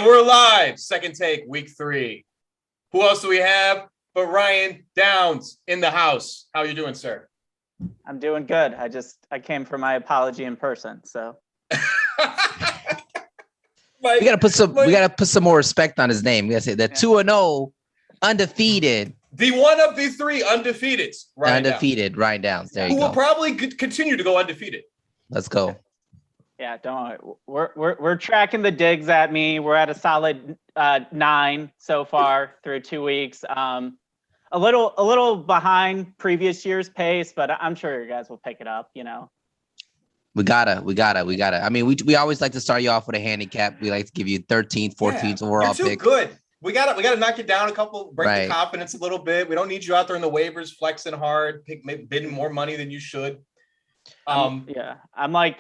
And we're live. Second take, week 3. Who else do we have but Ryan Downs in the house? How are you doing, sir? I'm doing good. I came for my apology in person. So we gotta put some more respect on his name. We gotta say the 2-0 undefeated. The one of the 3 undefeated. Ryan Downs. There you go. Who will probably continue to go undefeated. Let's go. Yeah, don't worry. We're tracking the digs at me. We're at a solid 9 so far through 2 weeks. A little behind previous year's pace, but I'm sure you guys will pick it up. You know, we gotta. I mean, we always like to start you off with a handicap. We like to give you 13th, 14th overall you're too pick. Good. We gotta knock you down a couple, break the confidence a little bit. We don't need you out there in the waivers flexing hard, bidding more money than you should. I'm like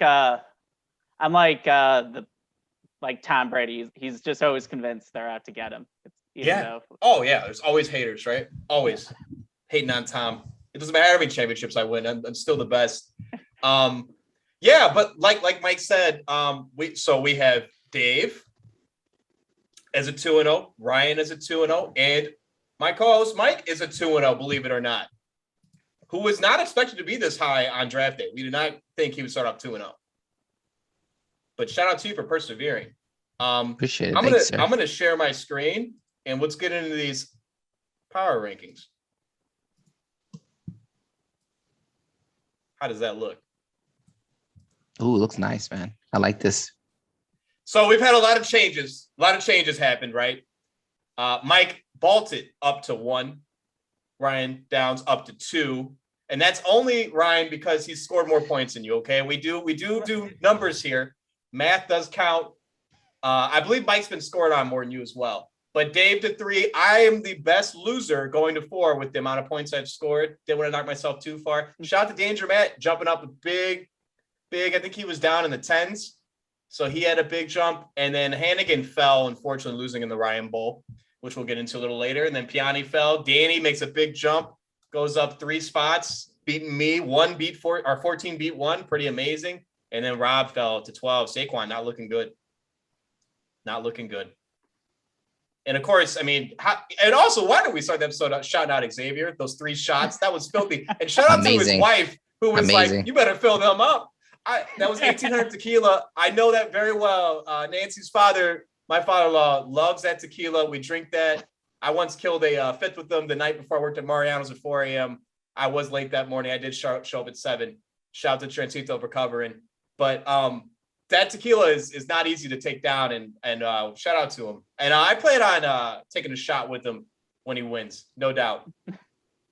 Tom Brady. He's just always convinced they're out to get him. There's always haters, right? Always hating on Tom. It doesn't matter how many championships I win. I'm still the best. But like Mike said, we have Dave as a 2-0, Ryan as a 2-0, and my co-host Mike is a 2-0, believe it or not, who was not expected to be this high on draft day. We did not think he would start off 2-0. But shout out to you for persevering. Appreciate it. I'm gonna share my screen and let's get into these power rankings. How does that look? Ooh, looks nice, man. I like this. So we've had a lot of changes. A lot of changes happened, right? Mike Baltit up to 1, Ryan Downs up to 2, and that's only Ryan because he scored more points than you. Okay, we do numbers here. Math does count. I believe Mike's been scored on more than you as well. But Dave to 3, I am the best loser going to 4 with the amount of points I've scored. Didn't want to knock myself too far. Shout out to Danger Matt jumping up a big. I think he was down in the 10s. So he had a big jump. And then Hannigan fell, unfortunately, losing in the Ryan Bowl, which we'll get into a little later. And then Piani fell. Danny makes a big jump, goes up 3 spots, beating me. 14 beat 1. Pretty amazing. And then Rob fell to 12. Saquon not looking good. And of course, I mean, and also, why did we start the episode shouting out Xavier? Those 3 shots, that was filthy. And shout out to his wife, who was like, "You better fill them up." That was 1,800 tequila. I know that very well. Nancy's father, my father-in-law, loves that tequila. We drink that. I once killed a fifth with them the night before I worked at Mariano's at 4 a.m. I was late that morning. I did show up at 7. Shout out to Transito for covering. But that tequila is not easy to take down, and shout out to him. And I plan on taking a shot with him when he wins, no doubt.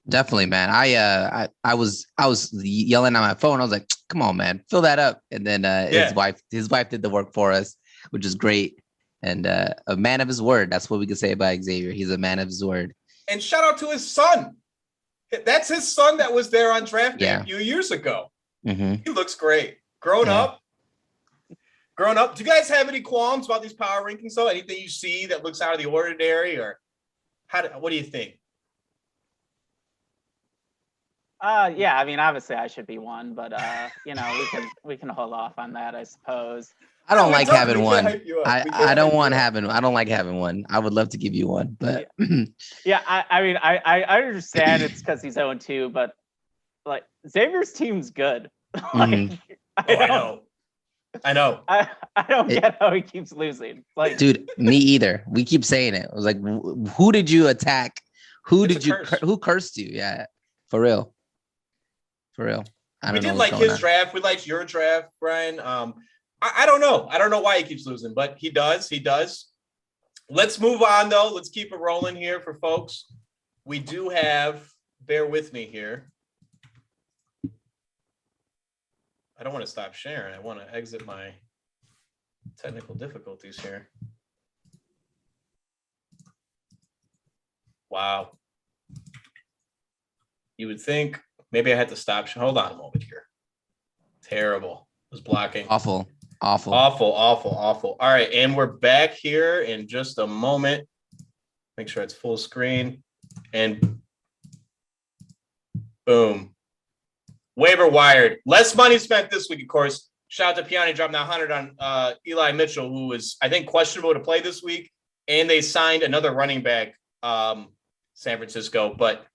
Definitely, man. I was yelling on my phone. I was like, "Come on, man, fill that up." And then his wife did the work for us, which is great. And a man of his word. That's what we can say about Xavier. He's a man of his word. And shout out to his son. That's his son that was there on draft day a few years ago. Mm-hmm. He looks great. Grown up. Do you guys have any qualms about these power rankings, though? Anything you see that looks out of the ordinary, or what do you think? I mean, obviously I should be 1, but we can hold off on that, I suppose. I don't like having 1. I don't like having 1. I would love to give you 1, but I mean, I understand it's because he's 0-2, but like Xavier's team's good. I know. I don't get how he keeps losing. Like, dude, me either. We keep saying it. I was like, who did you attack? Who cursed you? Yeah, for real. I don't know. We did like his draft. We liked your draft, Brian. I don't know. I don't know why he keeps losing, but he does. Let's move on, though. Let's keep it rolling here for folks. We do have, bear with me here. I don't want to stop sharing. I want to exit my technical difficulties here. Wow. You would think maybe I had to stop. Hold on a moment here. Terrible. It was blocking. Awful. All right. And we're back here in just a moment. Make sure it's full screen. And boom. Waiver Wired. Less money spent this week, of course. Shout out to Piani dropping that 100 on Eli Mitchell, who was, I think, questionable to play this week. And they signed another running back, San Francisco. But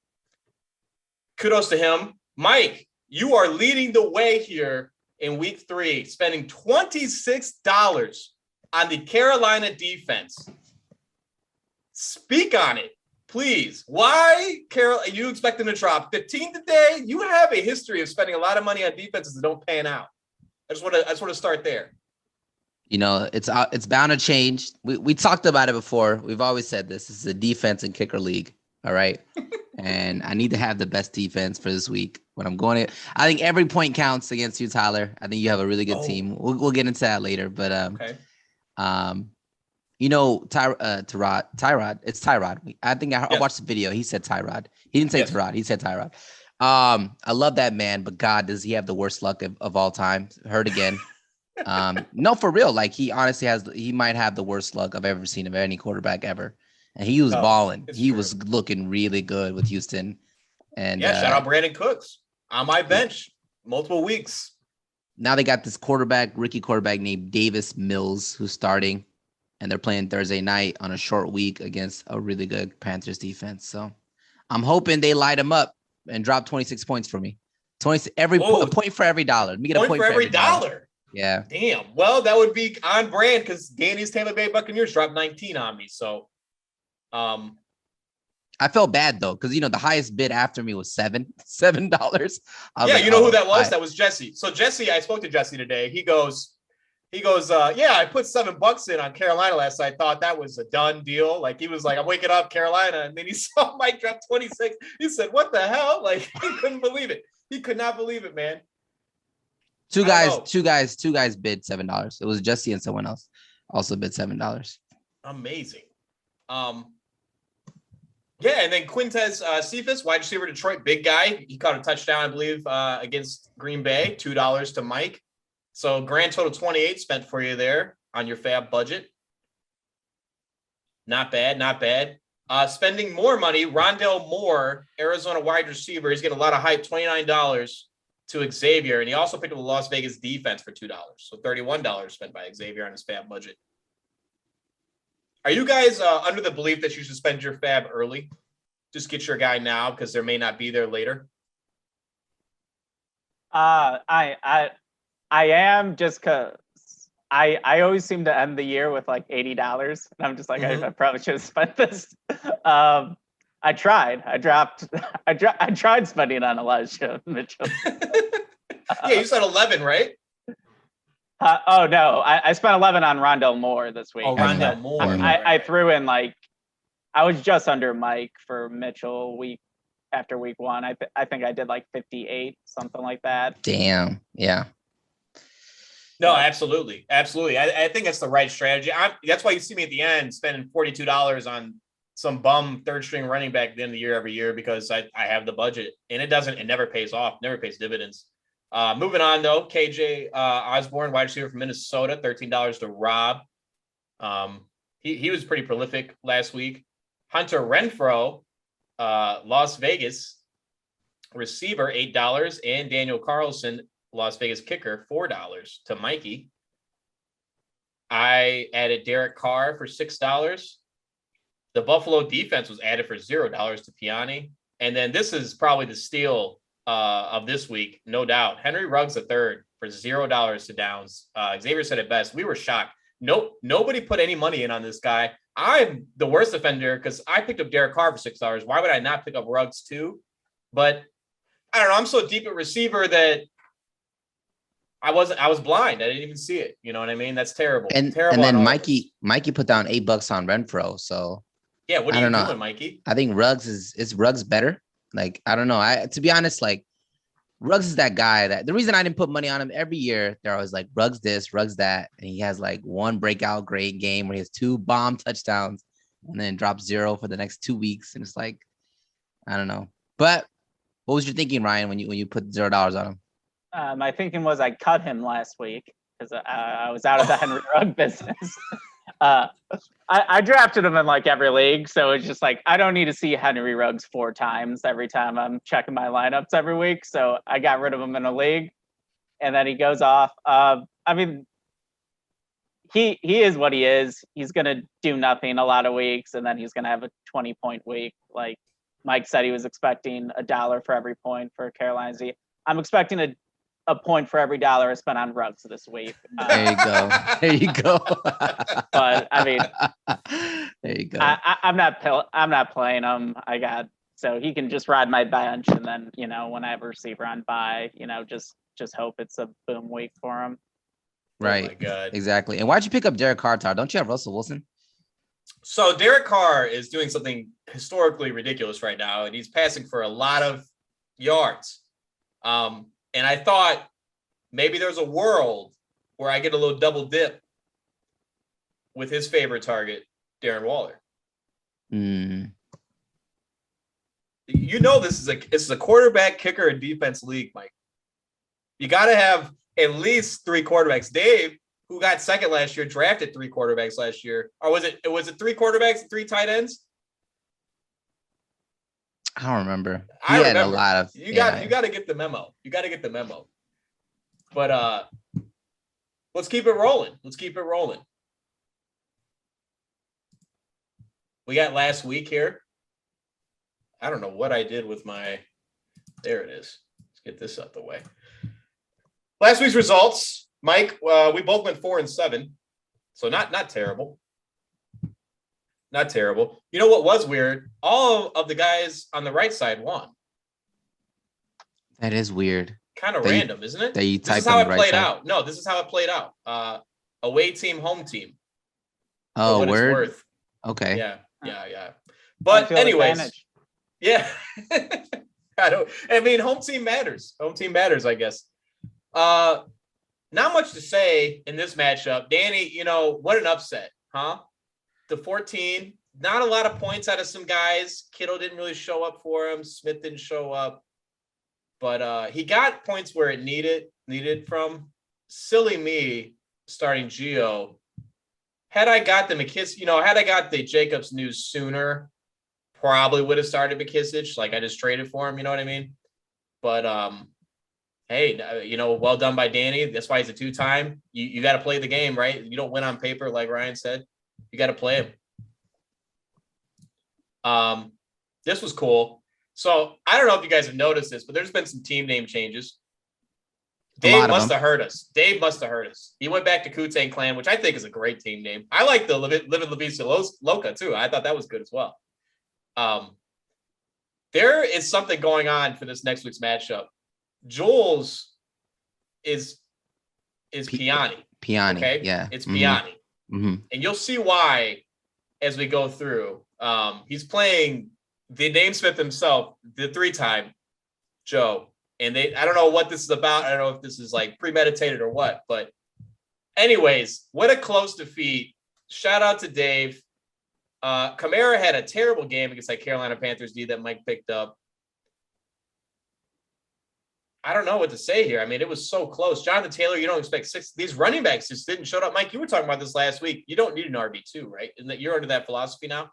kudos to him. Mike, you are leading the way here in week 3, spending $26 on the Carolina defense. Speak on it, please. Why, Carol, you expect them to drop 15 today? You have a history of spending a lot of money on defenses that don't pan out. I just want to start there. You know, it's bound to change. We talked about it before. We've always said this is a defense and kicker league. All right. And I need to have the best defense for this week. When I'm going to, I think every point counts against you, Tyler. I think you have a really good team. We'll get into that later. But okay. You know, Tyrod. It's Tyrod. I think I watched the video. He said Tyrod. He didn't say Tyrod. He said Tyrod. I love that man, but God, does he have the worst luck of all time? Hurt again. No, for real. Like he honestly he might have the worst luck I've ever seen of any quarterback ever. And he was balling. He was looking really good with Houston. And shout out Brandon Cooks on my bench multiple weeks. Now they got this rookie quarterback named Davis Mills, who's starting, and they're playing Thursday night on a short week against a really good Panthers defense. So I'm hoping they light him up and drop 26 points for me. A point for every dollar. Let me get a point for every dollar. Yeah. Damn. Well, that would be on brand because Danny's Tampa Bay Buccaneers dropped 19 on me. So, I felt bad though, because the highest bid after me was $7. Yeah, you know who that was? That was Jesse. So Jesse, I spoke to Jesse today. He goes, yeah, I put $7 in on Carolina last night. I thought that was a done deal. Like he was like, I'm waking up Carolina, and then he saw Mike drop 26. He said, "What the hell?" Like he couldn't believe it. He could not believe it, man. Two guys bid $7. It was Jesse and someone else also bid $7. Amazing. Yeah, and then Quintez Cephas, wide receiver, Detroit, big guy. He caught a touchdown, I believe, against Green Bay. $2 to Mike. So grand total 28 spent for you there on your fab budget. Not bad, not bad. Spending more money, Rondale Moore, Arizona wide receiver. He's getting a lot of hype, $29 to Xavier. And he also picked up the Las Vegas defense for $2. So $31 spent by Xavier on his fab budget. Are you guys under the belief that you should spend your fab early? Just get your guy now because there may not be there later. I am, just because I always seem to end the year with like $80, and I'm just like, I probably should have spent this. I tried. I tried spending on Elijah Mitchell. Yeah, you said 11, right? Oh no, I spent 11 on Rondale Moore this week. Oh, Rondale Moore. I threw in I was just under Mike for Mitchell after week 1. I think I did like 58, something like that. Damn. Yeah. No, absolutely. Absolutely. I think that's the right strategy. That's why you see me at the end spending $42 on some bum third string running back at the end of the year every year because I have the budget, and it never pays off, never pays dividends. Moving on though, KJ Osborne, wide receiver from Minnesota, $13 to Rob. He was pretty prolific last week. Hunter Renfrow, Las Vegas receiver, $8, and Daniel Carlson, Las Vegas kicker, $4 to Mikey. I added Derek Carr for $6. The Buffalo defense was added for $0 to Piani. And then this is probably the steal of this week, no doubt. Henry Ruggs III for $0 to Downs. Xavier said it best. We were shocked. Nobody put any money in on this guy. I'm the worst offender because I picked up Derek Carr for $6. Why would I not pick up Ruggs too? But I don't know. I'm so deep at receiver that I was blind. I didn't even see it. You know what I mean? That's terrible. Terrible. And then Mikey put down $8 on Renfrow. So yeah, what are you doing, Mikey? I think Ruggs is Ruggs better. Like, I don't know. To be honest, like Ruggs is that guy that the reason I didn't put money on him every year, they're always like Ruggs this, Ruggs that. And he has like one breakout great game where he has 2 bomb touchdowns and then drops 0 for the next 2 weeks. And it's like, I don't know. But what was your thinking, Ryan, when you put $0 on him? My thinking was I cut him last week because I was out of the Henry Rugg business. I drafted him in like every league, so it's just like I don't need to see Henry Ruggs 4 times every time I'm checking my lineups every week. So I got rid of him in a league, and then he goes off. I mean, he is what he is. He's gonna do nothing a lot of weeks, and then he's gonna have a 20-point week. Like Mike said, he was expecting $1 for every point for Carolina Z. I'm expecting a point for every $1 I spent on Ruggs this week. There you go. There you go. But I mean, there you go. I'm not playing him. So he can just ride my bench, and then when I have a receiver on bye, just hope it's a boom week for him. Right. Oh my God. Exactly. And why'd you pick up Derek Carr, Tar? Don't you have Russell Wilson? So Derek Carr is doing something historically ridiculous right now, and he's passing for a lot of yards. And I thought maybe there's a world where I get a little double dip with his favorite target, Darren Waller. This is a quarterback, kicker, and defense league, Mike. You got to have at least 3 quarterbacks. Dave, who got second last year, drafted 3 quarterbacks last year. Or was it 3 quarterbacks and 3 tight ends? I don't remember. I remember. Had a lot of. You got to get the memo. You got to get the memo. But let's keep it rolling. We got last week here. I don't know what I did with my. There it is. Let's get this out the way. Last week's results, Mike. We both went 4-7, so not terrible. Not terrible. You know what was weird? All of the guys on the right side won. That is weird. Kind of random, isn't it? This is how it played out. No, this is how it played out. Away team, home team. Oh, word. It's worth. Okay. Yeah. But anyways, yeah. I mean, home team matters. I guess. Not much to say in this matchup. Danny, what an upset, huh? The 14, not a lot of points out of some guys. Kittle didn't really show up for him. Smith didn't show up. But he got points where it needed from. Silly me starting Gio. Had I got the had I got the Jacobs news sooner, probably would have started McKissic. Like I just traded for him, you know what I mean? But hey, well done by Danny. That's why he's a 2-time. You got to play the game, right? You don't win on paper, like Ryan said. You got to play him. This was cool. So I don't know if you guys have noticed this, but there's been some team name changes. Dave must have heard us. He went back to Kutang Clan, which I think is a great team name. I like the Living La Vista Loca too. I thought that was good as well. There is something going on for this next week's matchup. Jules is Piani. Piani, okay? Yeah. It's Piani. Mm-hmm. And you'll see why as we go through. He's playing the namesmith himself, the 3-time Joe. And I don't know what this is about. I don't know if this is like premeditated or what. But anyways, what a close defeat. Shout out to Dave. Kamara had a terrible game against that Carolina Panthers D that Mike picked up. I don't know what to say here. I mean, it was so close. Jonathan Taylor, you don't expect 6. These running backs just didn't show up. Mike, you were talking about this last week. You don't need an RB2, right? Isn't that you're under that philosophy now?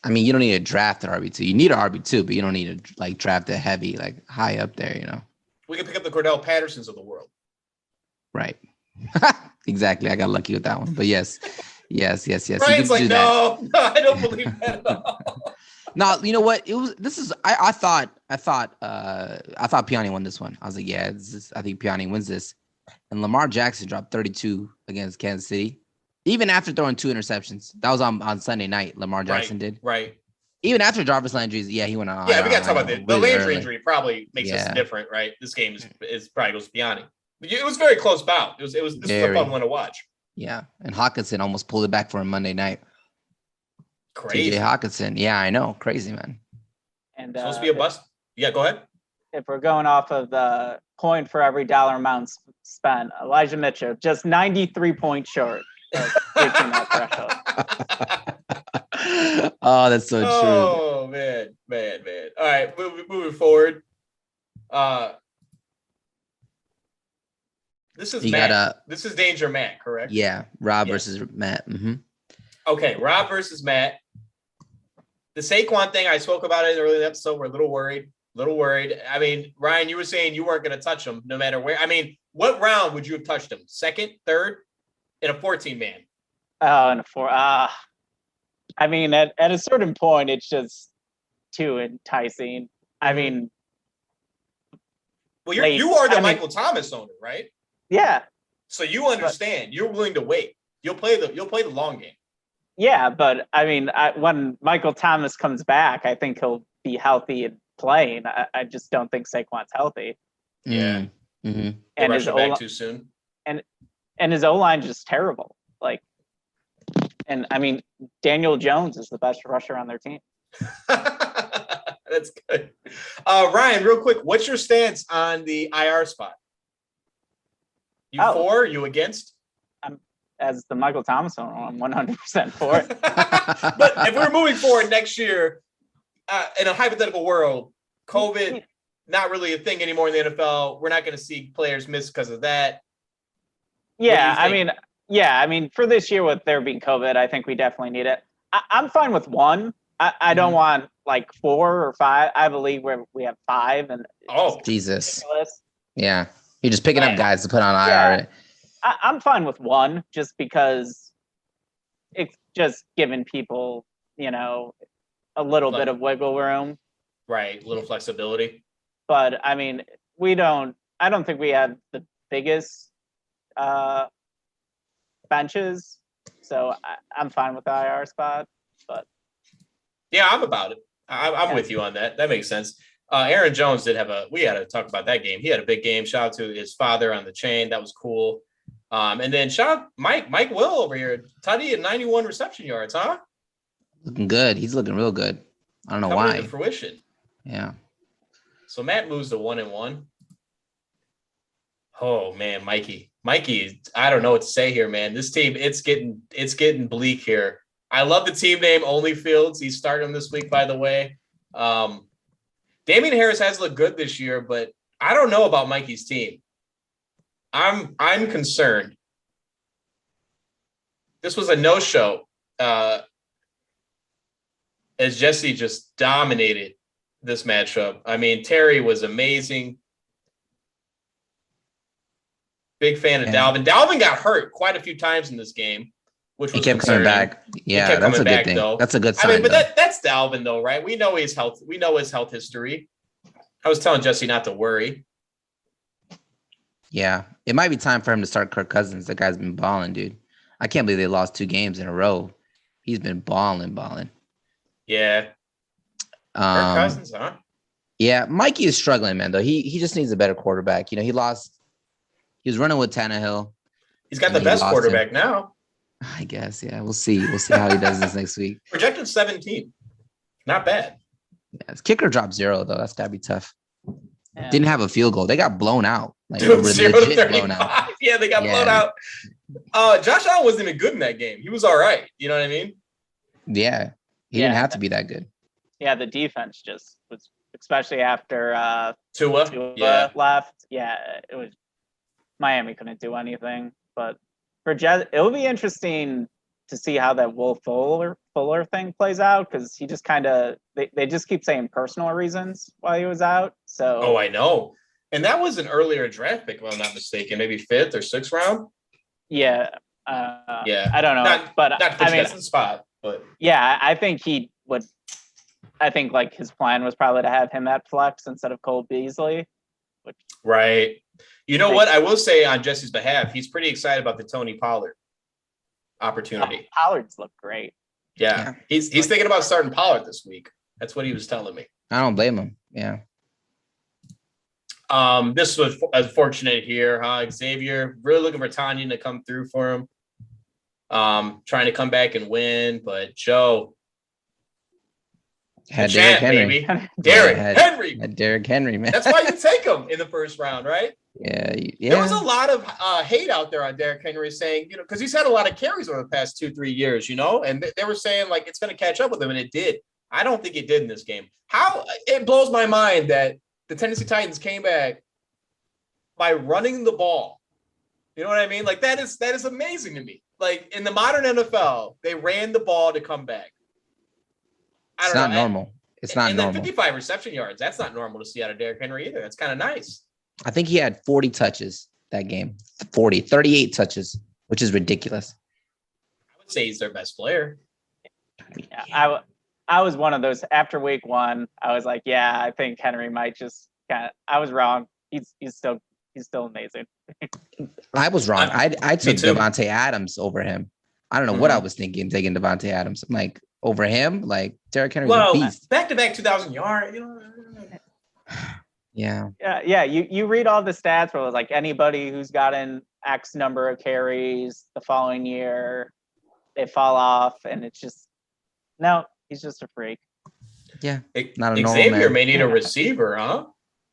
I mean, you don't need to draft an RB2. You need an RB2, but you don't need to draft a heavy, high up there, We can pick up the Cordell Pattersons of the world. Right. Exactly. I got lucky with that one. But yes. Brian's like, no, I don't believe that at all. No, you know what? I thought Piani won this one. I was like, I think Piani wins this. And Lamar Jackson dropped 32 against Kansas City. Even after throwing 2 interceptions. That was on Sunday night, Lamar Jackson did. Right. Even after Jarvis Landry's, he went on. Yeah, we got to talk about the Landry injury probably makes this different, right? This game is probably goes to Piani. It was very close bout. This was a fun one to watch. Yeah, and Hawkinson almost pulled it back for him Monday night. Crazy. TJ Hawkinson. Yeah, I know. Crazy, man. And supposed to be a bust. Yeah, go ahead. If we're going off of the point for every dollar amount spent, Elijah Mitchell just 93 points short of reaching that threshold. Oh, that's so true. Oh man. All right, moving forward. This is Matt. This is Danger Matt, correct? Yeah, Rob versus Matt. Mm-hmm. Okay, Rob versus Matt. The Saquon thing, I spoke about it in the early episode. We're a little worried. I mean, Ryan, you were saying you weren't going to touch him no matter where. I mean, what round would you have touched him? Second, third, in a 14-man? Oh, and a 4. I mean, at a certain point, it's just too enticing. I mean, well, you are the Michael Thomas owner, right? Yeah. So you understand. You're willing to wait. You'll play the long game. Yeah, but I mean, when Michael Thomas comes back, I think he'll be healthy and playing. I just don't think Saquon's healthy. Yeah. Mm-hmm. And his back too soon. And his O-line just terrible. Like, and I mean, Daniel Jones is the best rusher on their team. That's good. Ryan, real quick, what's your stance on the IR spot? You for? You against? As the Michael Thomas owner, I'm 100% for it. But if we're moving forward next year, in a hypothetical world, COVID not really a thing anymore in the NFL. We're not going to see players miss because of that. Yeah, I mean, for this year with there being COVID, I think we definitely need it. I'm fine with 1. I don't want like 4 or 5. I have a league where we have 5, and Jesus, ridiculous. Yeah, you're just picking up guys to put on IR. I'm fine with 1 just because it's just giving people, a little bit of wiggle room. Right, a little flexibility. But I mean, I don't think we have the biggest benches, so I'm fine with the IR spot. But yeah, I'm about it. I'm with you on that. That makes sense. Aaron Jones we had to talk about that game. He had a big game. Shout out to his father on the chain. That was cool. And then shout out Mike Will over here. Tutty at 91 reception yards, huh? Looking good. He's looking real good. I don't know Coming why. into fruition. Yeah. So Matt moves to 1-1. Oh man, Mikey, I don't know what to say here, man. This team, it's getting bleak here. I love the team name Only Fields. He's starting him this week, by the way. Damian Harris has looked good this year, but I don't know about Mikey's team. I'm concerned. This was a no-show. As Jesse just dominated this matchup. I mean, Terry was amazing. Big fan of Dalvin. Dalvin got hurt quite a few times in this game, which was coming back. Yeah, that's a good thing. Though. That's a good sign. I mean, but that's Dalvin, though, right? We know his health. We know his health history. I was telling Jesse not to worry. Yeah, it might be time for him to start Kirk Cousins. That guy's been balling, dude. I can't believe they lost 2 games in a row. He's been balling. Yeah. Kirk Cousins, huh? Yeah, Mikey is struggling, man. Though he just needs a better quarterback. He was running with Tannehill. He's got the best quarterback now. I guess. Yeah, we'll see. We'll see how he does this next week. Projected 17. Not bad. Yeah, his kicker dropped 0 though. That's gotta be tough. Yeah. Didn't have a field goal. They got blown out. Like, Dude, 0 to 35. blown out. Yeah, they got blown out. Josh Allen wasn't even good in that game. He was all right. You know what I mean? Yeah. He didn't have to be that good. Yeah, the defense just was, especially after Tua left. Yeah, it was Miami couldn't do anything. But for Jets, it will be interesting to see how that Will Fuller thing plays out, because he just kind of they just keep saying personal reasons why he was out. So I know. And that was an earlier draft pick, if I'm not mistaken, maybe 5th or 6th round. Yeah. I don't know, not I mean, spot, but yeah, I think he would. I think like his plan was probably to have him at flex instead of Cole Beasley. Right. You know what? I will say on Jesse's behalf, he's pretty excited about the Tony Pollard opportunity. Pollard's look great. Yeah. He's thinking about starting Pollard this week. That's what he was telling me. I don't blame him. Yeah. This was unfortunate here, huh? Xavier really looking for Tanya to come through for him. Trying to come back and win, but Joe had Derrick Henry. Baby. Derrick Henry, man. That's why you take him in the first round, right? Yeah. There was a lot of hate out there on Derrick Henry saying, because he's had a lot of carries over the past 2-3 years, and they were saying like it's going to catch up with him, and it did. I don't think it did in this game. How it blows my mind that the Tennessee Titans came back by running the ball. You know what I mean? Like that is amazing to me. Like in the modern NFL, they ran the ball to come back. It's not normal. It's not normal. 55 reception yards. That's not normal to see out of Derrick Henry either. That's kind of nice. I think he had 40 touches. that game. 38 touches, which is ridiculous. I would say he's their best player. Yeah, I was one of those after week 1. I was like, yeah, I think Henry might just I was wrong. He's still amazing. I was wrong. I took too. Devontae Adams over him. I don't know what I was thinking taking Devontae Adams. I'm like, over him, like Derrick Henry's a beast. Back-to-back 2,000 yard, Yeah. You read all the stats where it was like anybody who's gotten X number of carries the following year, they fall off, and it's just no, he's just a freak. Yeah, not a normal Xavier man. may need a receiver, huh?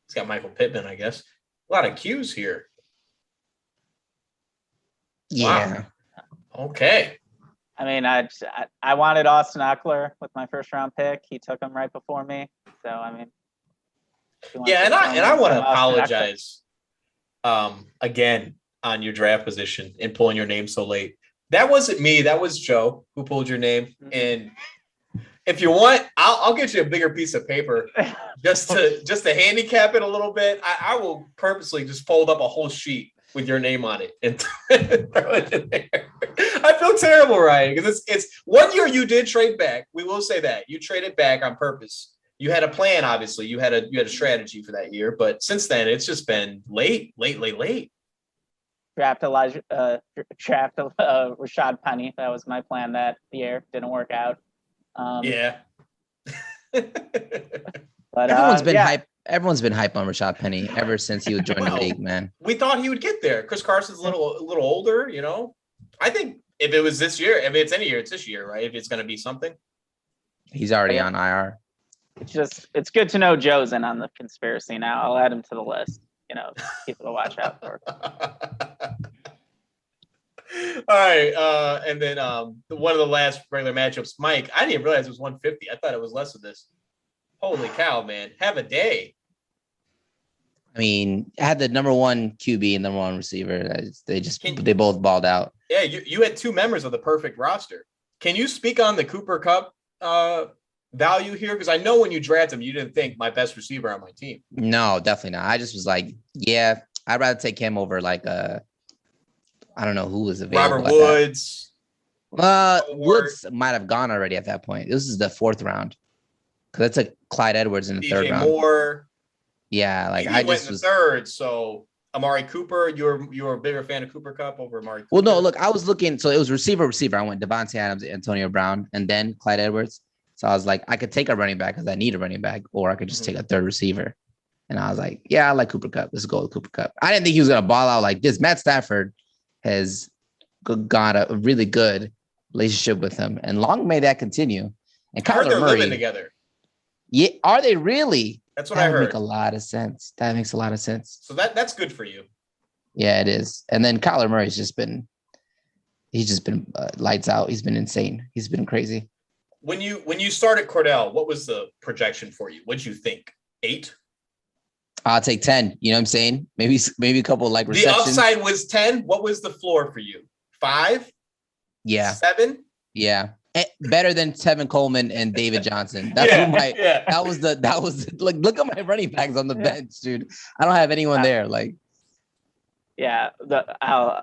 He's got Michael Pittman, I guess. A lot of Qs here. Yeah. Wow. Okay. I mean, I wanted Austin Eckler with my first round pick. He took him right before me. So I mean, yeah, and I want to apologize again on your draft position and pulling your name so late. That wasn't me. That was Joe who pulled your name. And if you want, I'll get you a bigger piece of paper just to handicap it a little bit. I will purposely just fold up a whole sheet with your name on it and throw it in there. I feel terrible, Ryan, because it's 1 year you did trade back. We will say that you traded back on purpose. You had a plan, obviously. You had a strategy for that year, but since then it's just been late. Draft Rashad Penny. That was my plan that year. Didn't work out. Yeah. But Everyone's been hype on Rashad Penny ever since he joined the league, man. We thought he would get there. Chris Carson's a little older, you know. I think if it was this year, if it's any year, it's this year, right? If it's going to be something. He's already on IR. It's good to know Joe's in on the conspiracy now. I'll add him to the list. You know, people to watch out for. All right, and then one of the last regular matchups, Mike. I didn't even realize it was 150. I thought it was less of this. Holy cow, man! Have a day. I mean, I had the number 1 QB and number 1 receiver. They both balled out. Yeah, you had 2 members of the perfect roster. Can you speak on the Cooper Kupp value here? Because I know when you draft him, you didn't think my best receiver on my team. No, definitely not. I just was like, yeah, I'd rather take him over like I don't know who was available. Robert Woods. Woods might have gone already at that point. This is the 4th round. Because that's a Clyde Edwards in the 3rd round. Moore. Yeah, like I went in the 3rd. So Amari Cooper, you're a bigger fan of Cooper Kupp over Amari Cooper? Well, no, look, I was looking. So it was receiver. I went Devontae Adams, Antonio Brown, and then Clyde Edwards. So I was like, I could take a running back because I need a running back, or I could just take a 3rd receiver. And I was like, yeah, I like Cooper Kupp. Let's go with Cooper Kupp. I didn't think he was going to ball out like this. Matt Stafford has got a really good relationship with him, and long may that continue. And I heard Kyler they're Murray, living together. Yeah, are they really? That's what I heard. Make a lot of sense. That makes a lot of sense. So that's good for you. Yeah, it is. And then Kyler Murray's just been lights out. He's been insane. He's been crazy. When you started Cordell, what was the projection for you? What'd you think? 8? I'll take 10. You know what I'm saying? Maybe a couple like receptions. The upside was 10. What was the floor for you? 5? Yeah. 7? Yeah. Better than Tevin Coleman and David Johnson. That's that was like, look at my running backs on the bench, dude. I don't have anyone there. Like, yeah,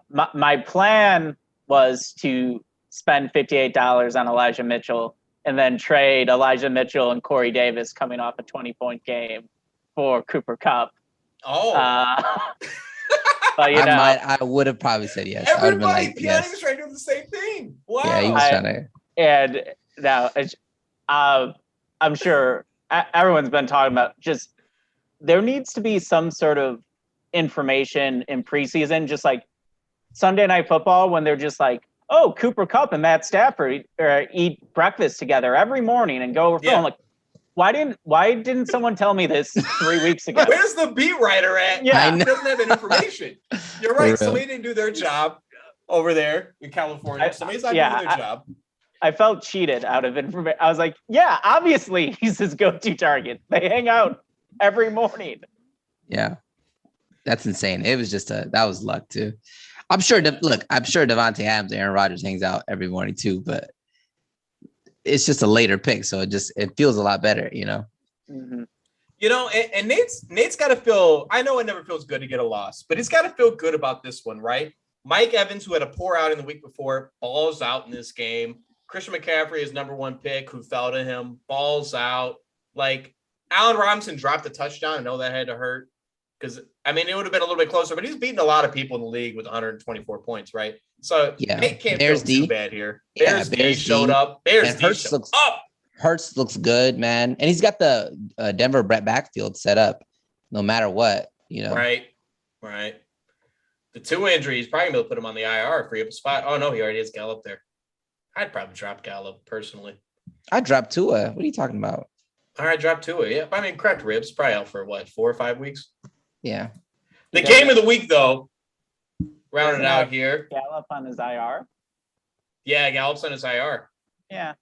my plan was to spend $58 on Elijah Mitchell and then trade Elijah Mitchell and Corey Davis coming off a 20-point game for Cooper Kupp. Oh. But I would have probably said yes. Everybody, Piani was trying to do the same thing. Wow. Yeah, he was trying to. And now I'm sure everyone's been talking about just there needs to be some sort of information in preseason, just like Sunday Night Football, when they're just like, oh, Cooper Kupp and Matt Stafford eat breakfast together every morning and go over film. Like, why didn't someone tell me this 3 weeks ago? Where's the beat writer at? Yeah, he doesn't have that information. You're right. Somebody didn't do their job over there in California. Somebody's not doing their job. I felt cheated out of information. I was like, yeah, obviously he's his go-to target. They hang out every morning. Yeah, that's insane. It was just that was luck too. I'm sure Devontae Adams, Aaron Rodgers hangs out every morning too, but it's just a later pick, so it feels a lot better, you know. Mm-hmm. And Nate's got to feel. I know it never feels good to get a loss, but he's got to feel good about this one, right? Mike Evans, who had a poor outing the week before, balls out in this game. Christian McCaffrey is number one pick, who fell to him, balls out. Like Allen Robinson dropped a touchdown. I know that had to hurt because it would have been a little bit closer, but he's beaten a lot of people in the league with 124 points, right? So Nate can't feel too bad here. Bears D showed up. Bears D showed up. Hurts looks good, man. And he's got the Denver backfield set up no matter what, Right. The 2 injuries, probably going to put him on the IR, free up a spot. Oh, no, he already has Gallup there. I'd probably drop Gallup, personally. I'd drop Tua. What are you talking about? All right, drop Tua. Yeah, cracked ribs. Probably out for, 4 or 5 weeks? Yeah. The game of the week, though, rounded out here. Gallup on his IR? Yeah, Gallup's on his IR. Yeah.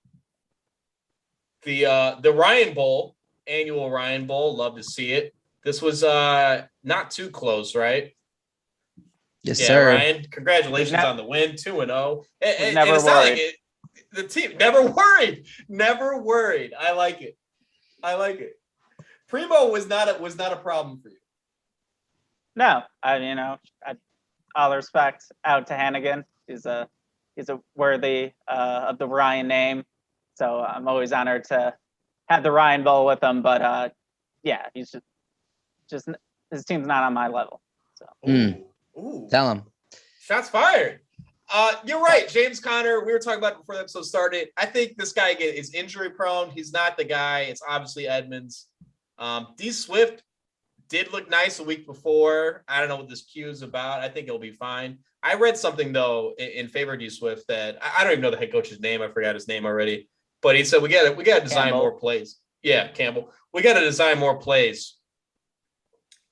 The Ryan Bowl, annual Ryan Bowl, love to see it. This was not too close, right? Yes, sir. Ryan, congratulations on the win, 2-0. Never worried. The team never worried. I like it. Primo was not a problem for you. No, all respect out to Hannigan. He's a worthy of the Ryan name. So I'm always honored to have the Ryan Bowl with him. But he's just his team's not on my level. So Ooh. Tell him. Shots fired. You're right, James Conner. We were talking about it before the episode started. I think this guy is injury prone. He's not the guy. It's obviously Edmonds. D Swift did look nice a week before. I don't know what this Q is about. I think he'll be fine. I read something though in favor of D Swift that I don't even know the head coach's name. I forgot his name already. But he said we got to design more plays. Yeah, Campbell. We got to design more plays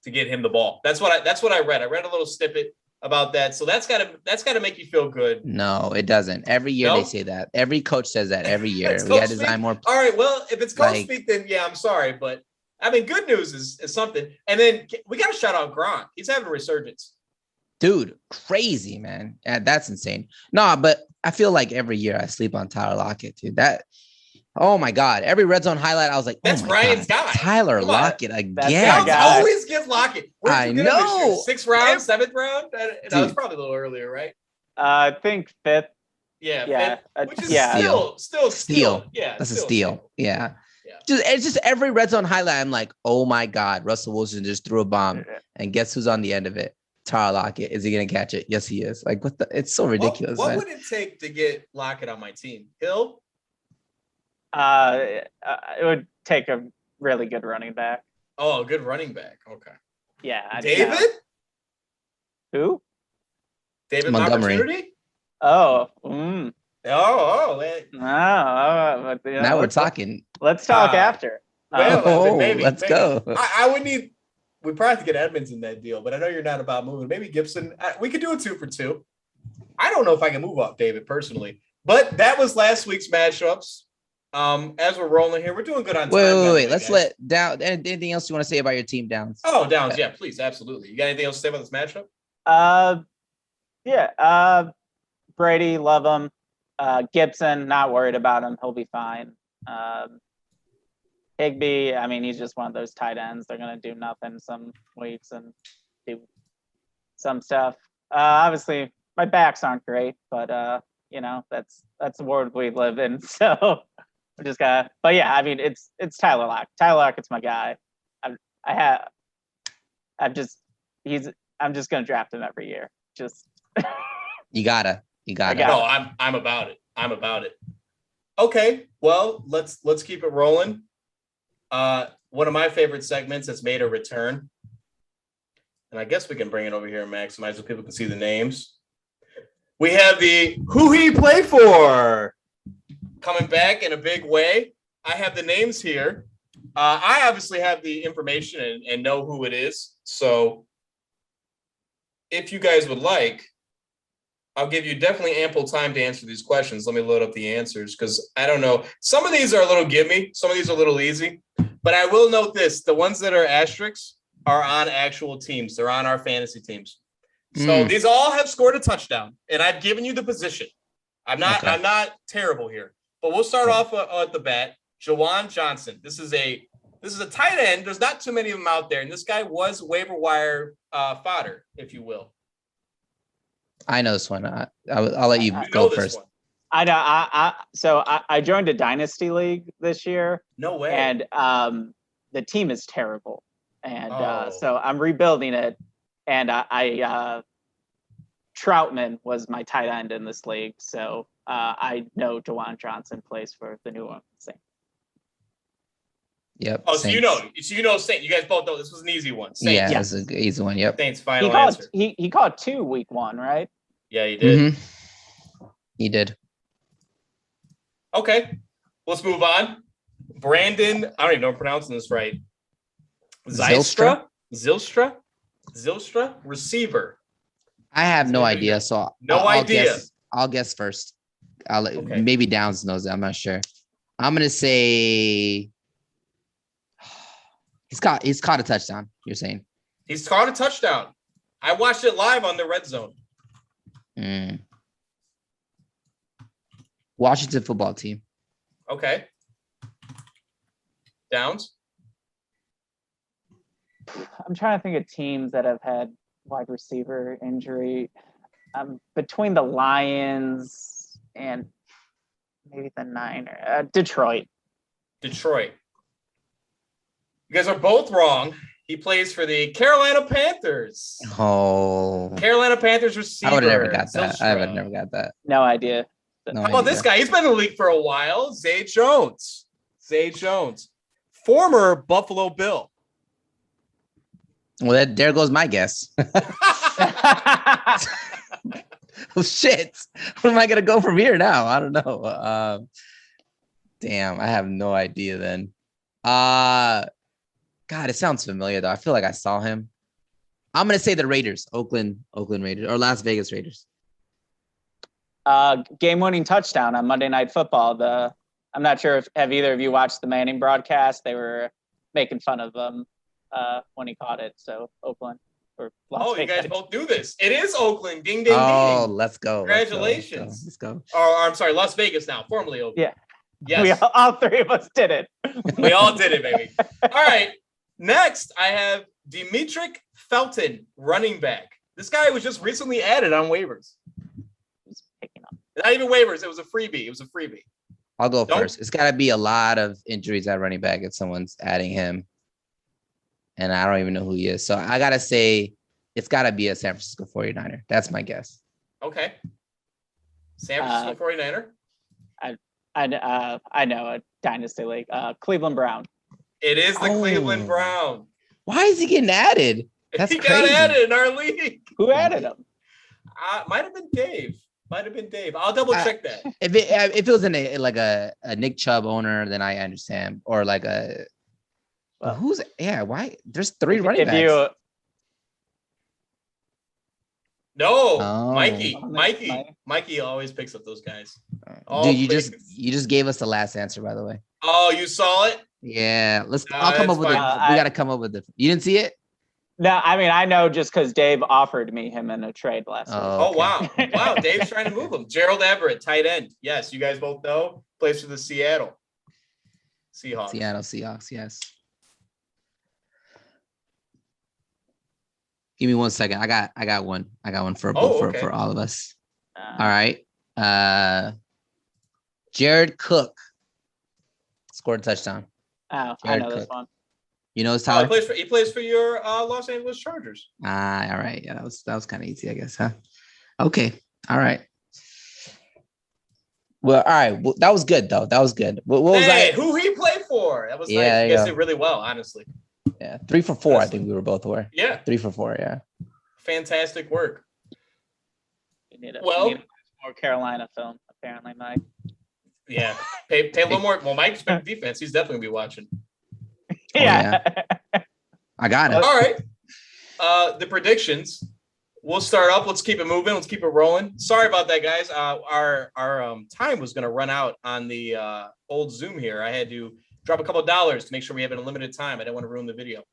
to get him the ball. That's what I read. I read a little snippet about that. So that's gotta make you feel good. No, it doesn't. Every year they say that. Every coach says that every year. We got to design more. All right. Well, if it's coach speak, then yeah, I'm sorry, but good news is something. And then we got to shout out Gronk. He's having a resurgence. Dude, crazy, man. Yeah, that's insane. No, but I feel like every year I sleep on Tyler Lockett, dude. Oh my God. Every red zone highlight, I was like, that's Ryan's guy. Tyler Lockett again. Downs always gives Lockett. I know. 6th round, 7th round? That was probably a little earlier, right? I think 5th. Yeah. 5th, which is still steal. Yeah. That's a steal. Yeah. It's just every red zone highlight. I'm like, oh my God, Russell Wilson just threw a bomb. And guess who's on the end of it? Tyler Lockett. Is he going to catch it? Yes, he is. Like, it's so ridiculous. What would it take to get Lockett on my team? Hill? It would take a really good running back. Oh, a good running back. Okay. Yeah. David? Who? David Montgomery. Opportunity? Oh. Man. Now we're talking. Let's talk after. Maybe. Let's go. I would need. We probably have to get Edmonds in that deal, but I know you're not about moving. Maybe Gibson. We could do a 2 for 2. I don't know if I can move up David personally, but that was last week's matchups. As we're rolling here, we're doing good on time. Wait. Let's let down. Anything else you want to say about your team, Downs? Oh, Downs. Yeah, please. Absolutely. You got anything else to say about this matchup? Brady, love him. Gibson, not worried about him. He'll be fine. Higbee, he's just one of those tight ends. They're going to do nothing some weeks and do some stuff. Obviously, my backs aren't great, but, that's the world we live in. So we just got to, but yeah, it's Tyler Lockett. Tyler Lockett's my guy. I'm just going to draft him every year. Just You gotta. No, I'm about it. Okay, well, let's keep it rolling. One of my favorite segments has made a return, and I guess we can bring it over here and maximize so people can see the names. We have the Who He Play For coming back in a big way. I have the names here. I obviously have the information and know who it is. So if you guys would like, I'll give you definitely ample time to answer these questions. Let me load up the answers because I don't know. Some of these are a little gimme. Some of these are a little easy. But I will note this. The ones that are asterisks are on actual teams. They're on our fantasy teams. So these all have scored a touchdown. And I've given you the position. I'm not terrible here. But we'll start off at the bat. Jawan Johnson. This is a This is a tight end. There's not too many of them out there, and this guy was waiver wire fodder, if you will. I know this one. I'll let you go first. One. I know. I joined a dynasty league this year. No way. And the team is terrible, and so I'm rebuilding it. And I Troutman was my tight end in this league, so I know Juwan Johnson plays for the New Orleans Saints. Yep. Oh, Saints. so you know Saints. You guys both know this was an easy one. Saints. Yeah, this is an easy one. Yep. Saints final answer. He caught 2 week 1, right? Yeah, he did. Mm-hmm. He did. Okay, let's move on. Brandon, I don't even know if I'm pronouncing this right. Zylstra, receiver. I have no idea, so no idea. I'll guess first. Maybe Downs knows it. I'm not sure. I'm gonna say he's caught a touchdown. You're saying he's caught a touchdown. I watched it live on the Red Zone. Washington football team. Okay. Downs. I'm trying to think of teams that have had wide receiver injury. Between the Lions and maybe the Niners. Detroit. You guys are both wrong. He plays for the Carolina Panthers. Oh. Carolina Panthers receiver. I would have never got that. I would never got that. No idea. How about this guy? He's been in the league for a while. Zay Jones. Former Buffalo Bill. Well, there goes my guess. Oh, shit. Where am I going to go from here now? I don't know. Damn, I have no idea then. God, it sounds familiar, though. I feel like I saw him. I'm going to say the Raiders, Oakland Raiders, or Las Vegas Raiders. Game-winning touchdown on Monday Night Football. I'm not sure if have either of you watched the Manning broadcast. They were making fun of him when he caught it. So Oakland or Las Vegas. You guys both do this. It is Oakland. Ding, ding, ding. Oh, let's go. Congratulations. Let's go. Oh, I'm sorry, Las Vegas now, formerly Oakland. Yeah. Yes. All 3 of us did it. We all did it, baby. All right. Next, I have Demetric Felton, running back. This guy was just recently added on waivers. He's picking up. Not even waivers. It was a freebie. I'll go first. It's got to be a lot of injuries at running back if someone's adding him. And I don't even know who he is. So I got to say it's got to be a San Francisco 49er. That's my guess. Okay. San Francisco 49er? I know a dynasty league. Cleveland Brown. It is the Cleveland Brown. Why is he getting added? That's crazy. Got added in our league. Who added him? Might have been Dave. I'll double check that. If it was in a Nick Chubb owner, then I understand. Or like a why? There's 3 running backs. Mikey always picks up those guys. Dude, you just gave us the last answer, by the way. Oh, you saw it? Yeah. I'll come up with it. We got to come up with it. You didn't see it? No, I mean, I know just because Dave offered me him in a trade last week. Oh, wow. Wow, Dave's trying to move him. Gerald Everett, tight end. Yes, you guys both know. Plays for the Seattle Seahawks. Seattle Seahawks, yes. Give me 1 second. I got one. I got one for all of us. All right. Jared Cook scored a touchdown. Oh, I know this one. You know his Tyler? He plays for your Los Angeles Chargers. All right. Yeah, that was kind of easy, I guess, huh? Okay. All right. Well, all right. Well, that was good though. That was good. What was who he played for? That was nice. You guys did really well, honestly. Yeah, 3 for 4. I think we were both were. Yeah, 3 for 4. Yeah. Fantastic work. We need more Carolina film, apparently, Mike. Yeah, pay a little more. Well, Mike's been defense. He's definitely gonna be watching. Yeah. I got it. All right. The predictions. We'll start up. Let's keep it moving. Let's keep it rolling. Sorry about that, guys. Our time was going to run out on the old Zoom here. I had to drop a couple of dollars to make sure we have a limited time. I didn't want to ruin the video.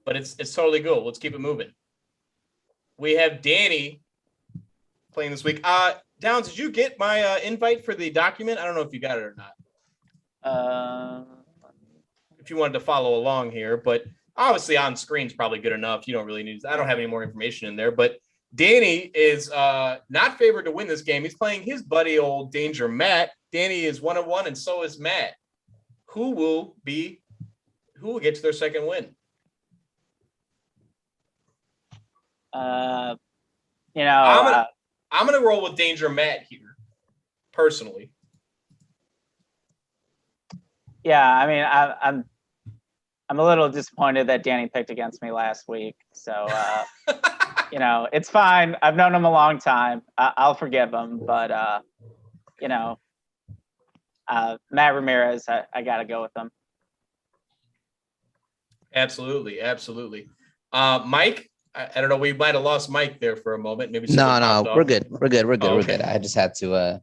But it's totally good. Let's keep it moving. We have Danny playing this week. Downs, did you get my invite for the document? I don't know if you got it or not. if you wanted to follow along here, but obviously on screen is probably good enough. You don't really need, I don't have any more information in there, but Danny is not favored to win this game. He's playing his buddy, old Danger Matt. Danny is 1-1, and so is Matt. Who will get to their second win? I'm gonna roll with Danger Matt here, personally. Yeah, I mean, I'm a little disappointed that Danny picked against me last week. So, it's fine. I've known him a long time. I'll forgive him. But, Matt Ramirez, I got to go with him. Absolutely. Mike, I don't know. We might have lost Mike there for a moment. Maybe no, we're good. We're good. I just had to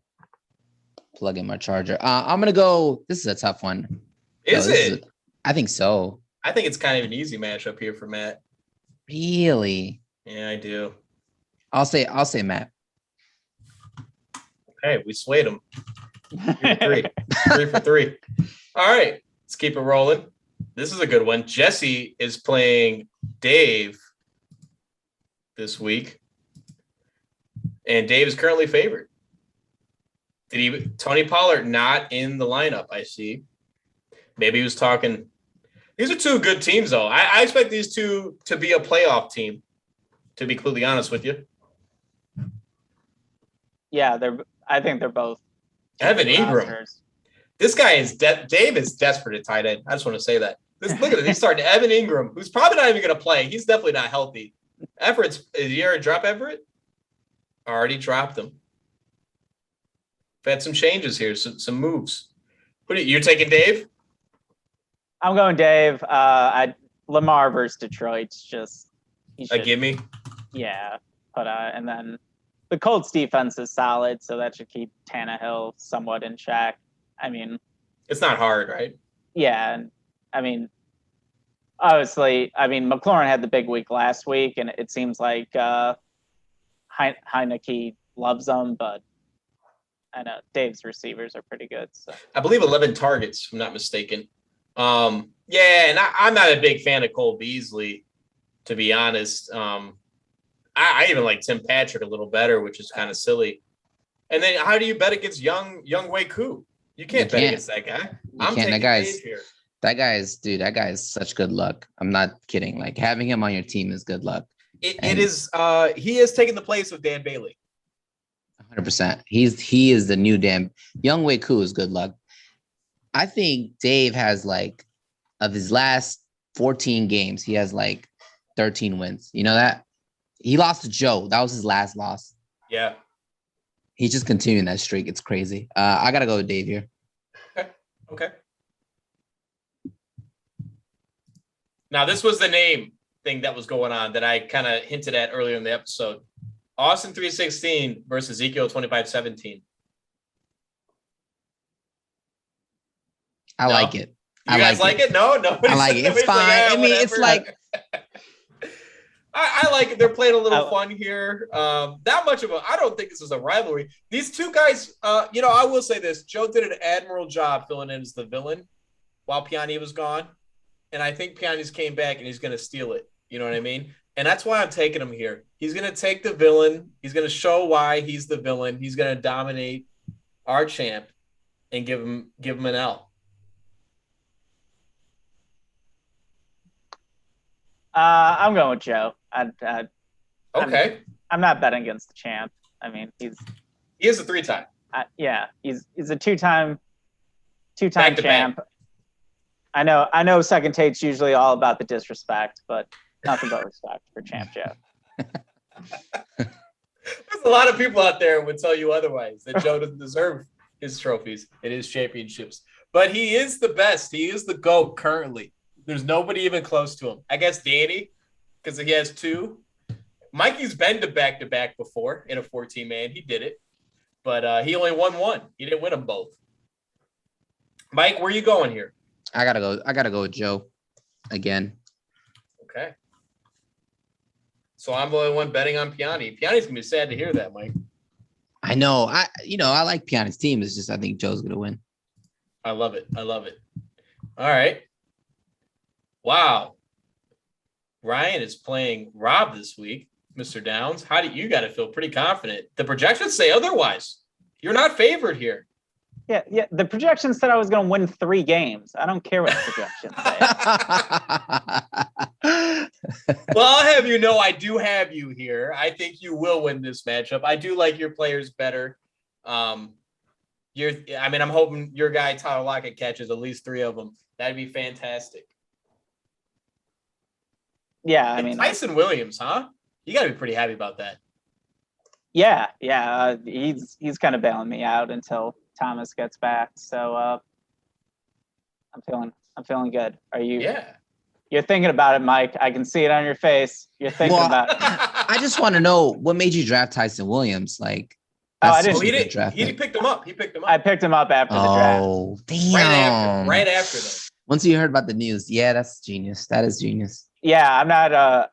plug in my charger. I'm gonna go. This is a tough one. Is it? I think so. I think it's kind of an easy matchup here for Matt. Really? Yeah, I do. I'll say Matt. Okay, we swayed him. 3 for 3. All right, let's keep it rolling. This is a good one. Jesse is playing Dave this week, and Dave is currently favored. Tony Pollard not in the lineup? I see. Maybe he was talking. These are two good teams, though. I expect these two to be a playoff team, to be completely honest with you. Yeah, I think they're both. Evan Ingram. This guy is Dave is desperate at tight end. I just want to say that. Look at it. He's starting Evan Ingram, who's probably not even going to play. He's definitely not healthy. Is he already drop Everett? Already dropped him. We've had some changes here, some moves. You're taking Dave? I'm going Dave. Lamar versus Detroit's just a gimme. Yeah, but and then the Colts defense is solid, so that should keep Tannehill somewhat in check. I mean, it's not hard, right? Yeah, and I mean, obviously, McLaurin had the big week last week, and it seems like Heineke loves them, but I know Dave's receivers are pretty good. So I believe 11 targets, if I'm not mistaken. Yeah, and I'm not a big fan of Cole Beasley, to be honest. I even like Tim Patrick a little better, which is kind of silly. And then how do you bet against young Wei Koo? You can't bet against that guy. I'm taking Dave here. That guy is such good luck. I'm not kidding. Like, having him on your team is good luck. It is. He has taken the place of Dan Bailey. 100%. He is the new young Wei Koo is good luck. I think Dave has, like, of his last 14 games, he has like 13 wins. You know that? He lost to Joe. That was his last loss. Yeah. He's just continuing that streak. It's crazy. I gotta go with Dave here. Okay. Now, this was the name thing that was going on that I kind of hinted at earlier in the episode. Austin 316 versus Ezekiel 2517. I like it. You guys like it? No. I like it. It's fine. I mean, it's like I like it. They're playing a little fun here. Not much of I don't think this is a rivalry. These two guys, I will say this. Joe did an admirable job filling in as the villain while Piani was gone. And I think Piani's came back and he's going to steal it. You know what I mean? And that's why I'm taking him here. He's going to take the villain. He's going to show why he's the villain. He's going to dominate our champ and give him an L. I'm going with Joe. Okay. I'm not betting against the champ. I mean, he is a 3-time. Yeah, he's a two-time champ. I know second take's usually all about the disrespect, but nothing but respect for Champ Joe. There's a lot of people out there would tell you otherwise, that Joe doesn't deserve his trophies and his championships. But he is the best. He is the GOAT currently. There's nobody even close to him. I guess Danny, because he has 2. Mikey's been to back-to-back before in a 14-man. He did it. But he only won 1. He didn't win them both. Mike, where are you going here? I gotta go with Joe again. Okay. So I'm the only one betting on Piani. Piani's gonna be sad to hear that, Mike. I know. I like Piani's team. It's just I think Joe's gonna win. I love it. All right. Wow. Ryan is playing Rob this week, Mr. Downs. How do you got to feel pretty confident? The projections say otherwise. You're not favored here. Yeah. The projections said I was going to win 3 games. I don't care what the projections say. Well, I'll have you know I do have you here. I think you will win this matchup. I do like your players better. I'm hoping your guy Tyler Lockett catches at least 3 of them. That'd be fantastic. Yeah, and Tyson Williams, huh? You got to be pretty happy about that. Yeah. He's kind of bailing me out until Thomas gets back. So I'm feeling good. Are you? Yeah. You're thinking about it, Mike. I can see it on your face. You're thinking about it. I just want to know what made you draft Tyson Williams. Like, I didn't. He picked him up. I picked him up after the draft. Oh, damn! Right after them. Once you heard about the news, yeah, that's genius. That is genius. Yeah, I'm not.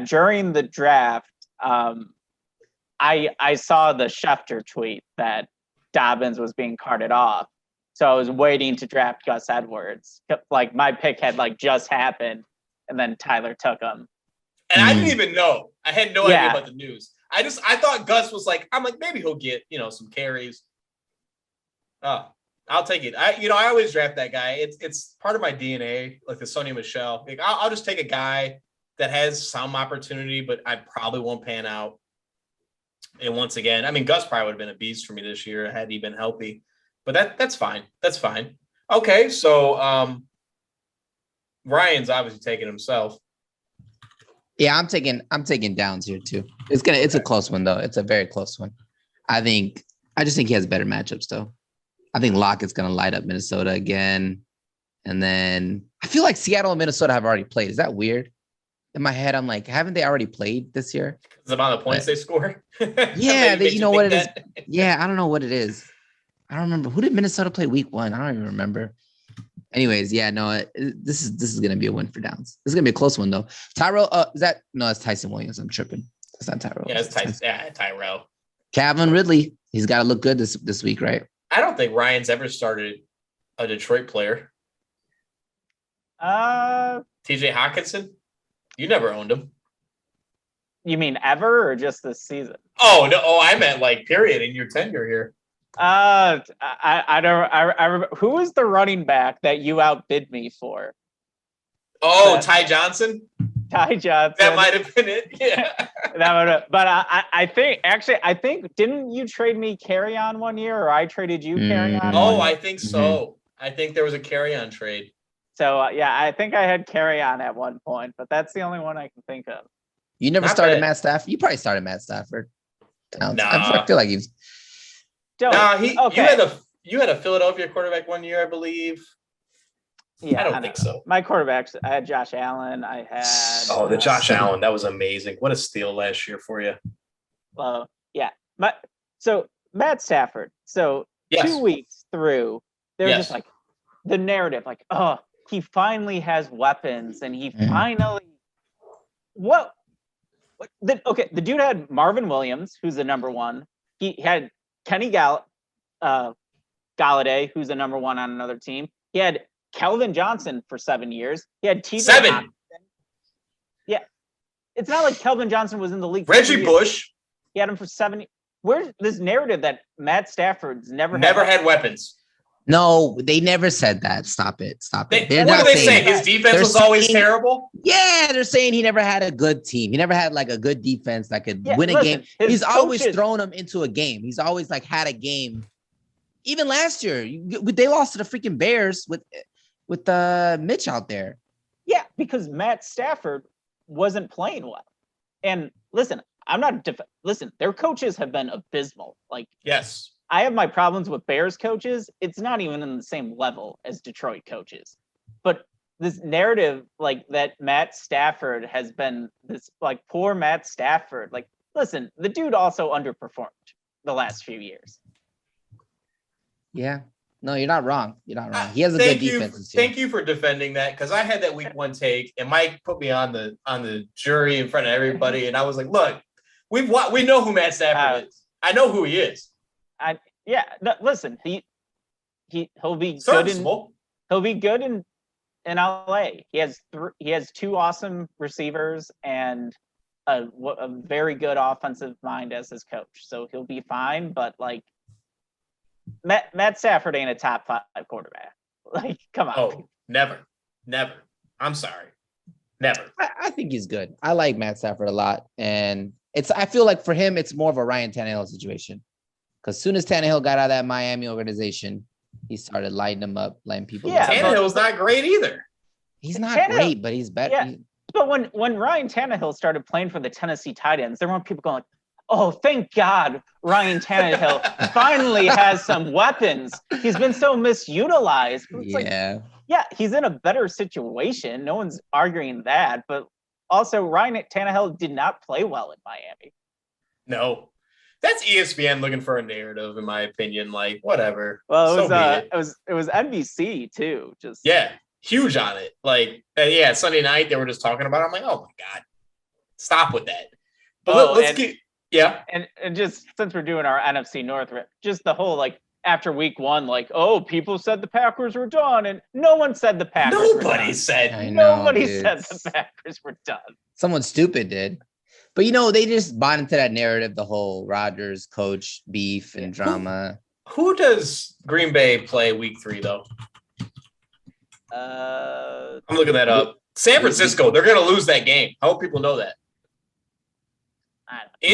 During the draft, I saw the Schefter tweet that Dobbins was being carted off. So I was waiting to draft Gus Edwards. Like my pick had just happened, and then Tyler took him. And I didn't even know. I had no idea about the news. I thought Gus was maybe he'll get, some carries. Oh, I'll take it. I always draft that guy. It's part of my DNA, like the Sonny Michel. Like I'll just take a guy that has some opportunity, but I probably won't pan out. And once again, Gus probably would have been a beast for me this year had he been healthy. But that's fine. That's fine. Okay, so Ryan's obviously taking himself. Yeah, I'm taking Downs here too. It's a close one though. It's a very close one. I just think he has better matchups though. I think Lockett's gonna light up Minnesota again. And then I feel like Seattle and Minnesota have already played. Is that weird? In my head, I'm like, haven't they already played this year? Is it about the points they score? Yeah, you know what it is. Yeah, I don't know what it is. I don't remember. Who did Minnesota play week 1? I don't even remember. Anyways, yeah, no, this is gonna be a win for Downs. This is gonna be a close one though. Tyrell, it's Tyson Williams. I'm tripping. It's not Tyrell. Yeah, it's Tyson. Yeah, Tyrell. Calvin Ridley. He's got to look good this week, right? I don't think Ryan's ever started a Detroit player. TJ Hawkinson. You never owned him. You mean ever or just this season? Oh no! Oh, I meant period in your tenure here. I remember who was the running back that you outbid me for? Oh, Ty Johnson. Ty Johnson. That might have been it. Yeah. I think didn't you trade me carry on one year, or I traded you carry on? Oh, I think so. Mm-hmm. I think there was a carry on trade. So I think I had carry on at one point, but that's the only one I can think of. You never started Matt Stafford. You probably started Matt Stafford. Nah. I feel like he's. You had a Philadelphia quarterback one year, I believe. Yeah, I don't think so. My quarterbacks, I had Josh Allen. I had the Josh Allen. That was amazing. What a steal last year for you. Well, yeah. So Matt Stafford. So 2 weeks through, they're just like the narrative, he finally has weapons, and he finally the dude had Marvin Williams, who's the number 1. He had Kenny Galladay, who's the number 1 on another team. He had Kelvin Johnson for 7 years. He had TJ 7. Hawkinson. Yeah. It's not like Kelvin Johnson was in the league. Reggie Bush. He had him for 7 years. Where's this narrative that Matt Stafford's never had weapons? No, they never said that. Stop it. What do they say? His defense was always terrible? Yeah, they're saying he never had a good team. He never had a good defense that could win a game. He's always thrown them into a game. He's always had a game. Even last year, they lost to the freaking Bears with Mitch out there. Yeah, because Matt Stafford wasn't playing well. And listen, their coaches have been abysmal. Yes. I have my problems with Bears coaches. It's not even in the same level as Detroit coaches. But this narrative, that Matt Stafford has been this, poor Matt Stafford. Listen, the dude also underperformed the last few years. Yeah. No, you're not wrong. He has a good defense. Thank you for defending that, because I had that week 1 take, and Mike put me on the jury in front of everybody, and I was like, look, we know who Matt Stafford is. I know who he is. Listen, he'll be serviceable. He'll be good in in LA. He has two awesome receivers and a very good offensive mind as his coach. So he'll be fine. But like Matt Stafford ain't a top 5 quarterback. Like, come on. Oh, never. I'm sorry. Never. I think he's good. I like Matt Stafford a lot. And I feel like for him, it's more of a Ryan Tannehill situation. Because as soon as Tannehill got out of that Miami organization, he started lighting them up, letting people. Yeah, Tannehill's not great either. He's not great, but he's better. Yeah. But when Ryan Tannehill started playing for the Tennessee Titans, there weren't people going, "Oh, thank God Ryan Tannehill finally has some weapons. He's been so misutilized." It's yeah, he's in a better situation. No one's arguing that. But also, Ryan Tannehill did not play well in Miami. No. That's ESPN looking for a narrative, in my opinion. Like, whatever. Well, it was NBC too. Just huge on it. Like, Sunday night they were just talking about it. I'm like, oh my God, stop with that. But let's get and just since we're doing our NFC North, just the whole like after week 1, like, oh, people said the Packers were done, and no one said the Packers. Nobody said. Nobody said the Packers were done. Someone stupid did. But, they just bought into that narrative, the whole Rodgers coach beef and drama. Who does Green Bay play week 3, though? I'm looking that up. San Francisco, they're going to lose that game. I hope people know that.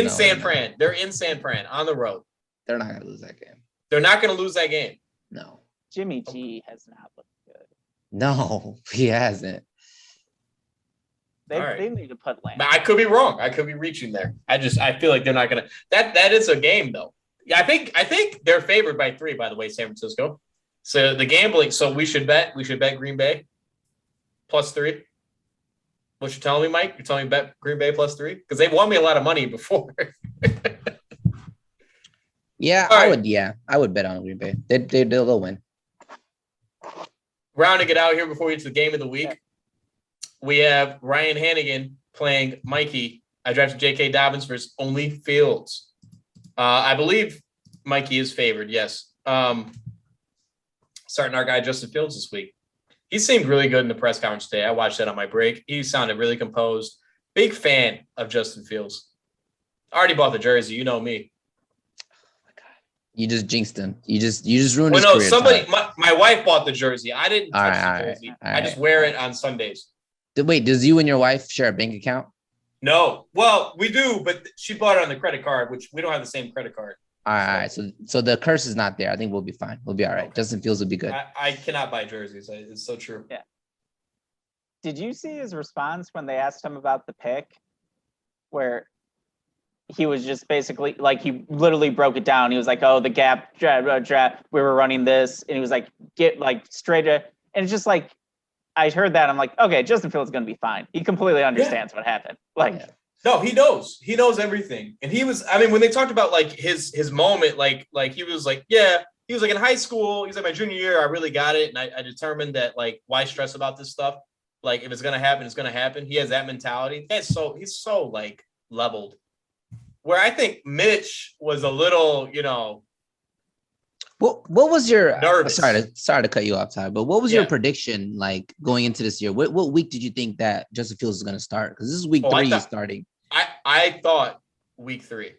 San Fran. They're in San Fran on the road. They're not going to lose that game. They're not going to lose that game. No. Jimmy G has not looked good. No, he hasn't. They need to put Lance. I could be wrong. I could be reaching there. I feel like they're not gonna. That is a game though. Yeah, I think they're favored by 3. By the way, San Francisco. So the gambling. So we should bet Green Bay +3. What you telling me, Mike? You're telling me bet Green Bay +3 because they've won me a lot of money before. I would. Yeah, I would bet on Green Bay. They'll win. Rounding it out here before we get to the game of the week. We have Ryan Hannigan playing Mikey. I drafted J.K. Dobbins versus only Fields. I believe Mikey is favored, yes. Starting our guy Justin Fields this week. He seemed really good in the press conference today. I watched that on my break. He sounded really composed. Big fan of Justin Fields. Already bought the jersey. You know me. Oh my God. You just jinxed him. You just ruined his career. Somebody, my wife bought the jersey. I didn't touch the jersey. I just wear it on Sundays. Wait, does you and your wife share a bank account? No. Well, we do, but she bought it on the credit card, which we don't have the same credit card. All right. So the curse is not there. I think we'll be fine. We'll be all right. Okay. Justin Fields will be good. I cannot buy jerseys. It's so true. Yeah. Did you see his response when they asked him about the pick? Where he was just basically like, he literally broke it down. He was like, oh, the gap draft, we were running this. And he was like, get like straight. And it's just like, I heard that. I'm like, okay, Justin Fields is going to be fine. He completely understands what happened. Like, no, he knows. He knows everything. And he was, I mean, when they talked about like his moment, like he was like, he was like in high school. He's like, my junior year, I really got it. And I determined that like, why stress about this stuff? Like, if it's going to happen, it's going to happen. He has that mentality. He's so like leveled. Where I think Mitch was a little, What was your nervous. Sorry to cut you off, Ty, but what was your prediction like going into this year? What week did you think that Justin Fields is going to start? Because this is week 3 he's starting. I thought week 3.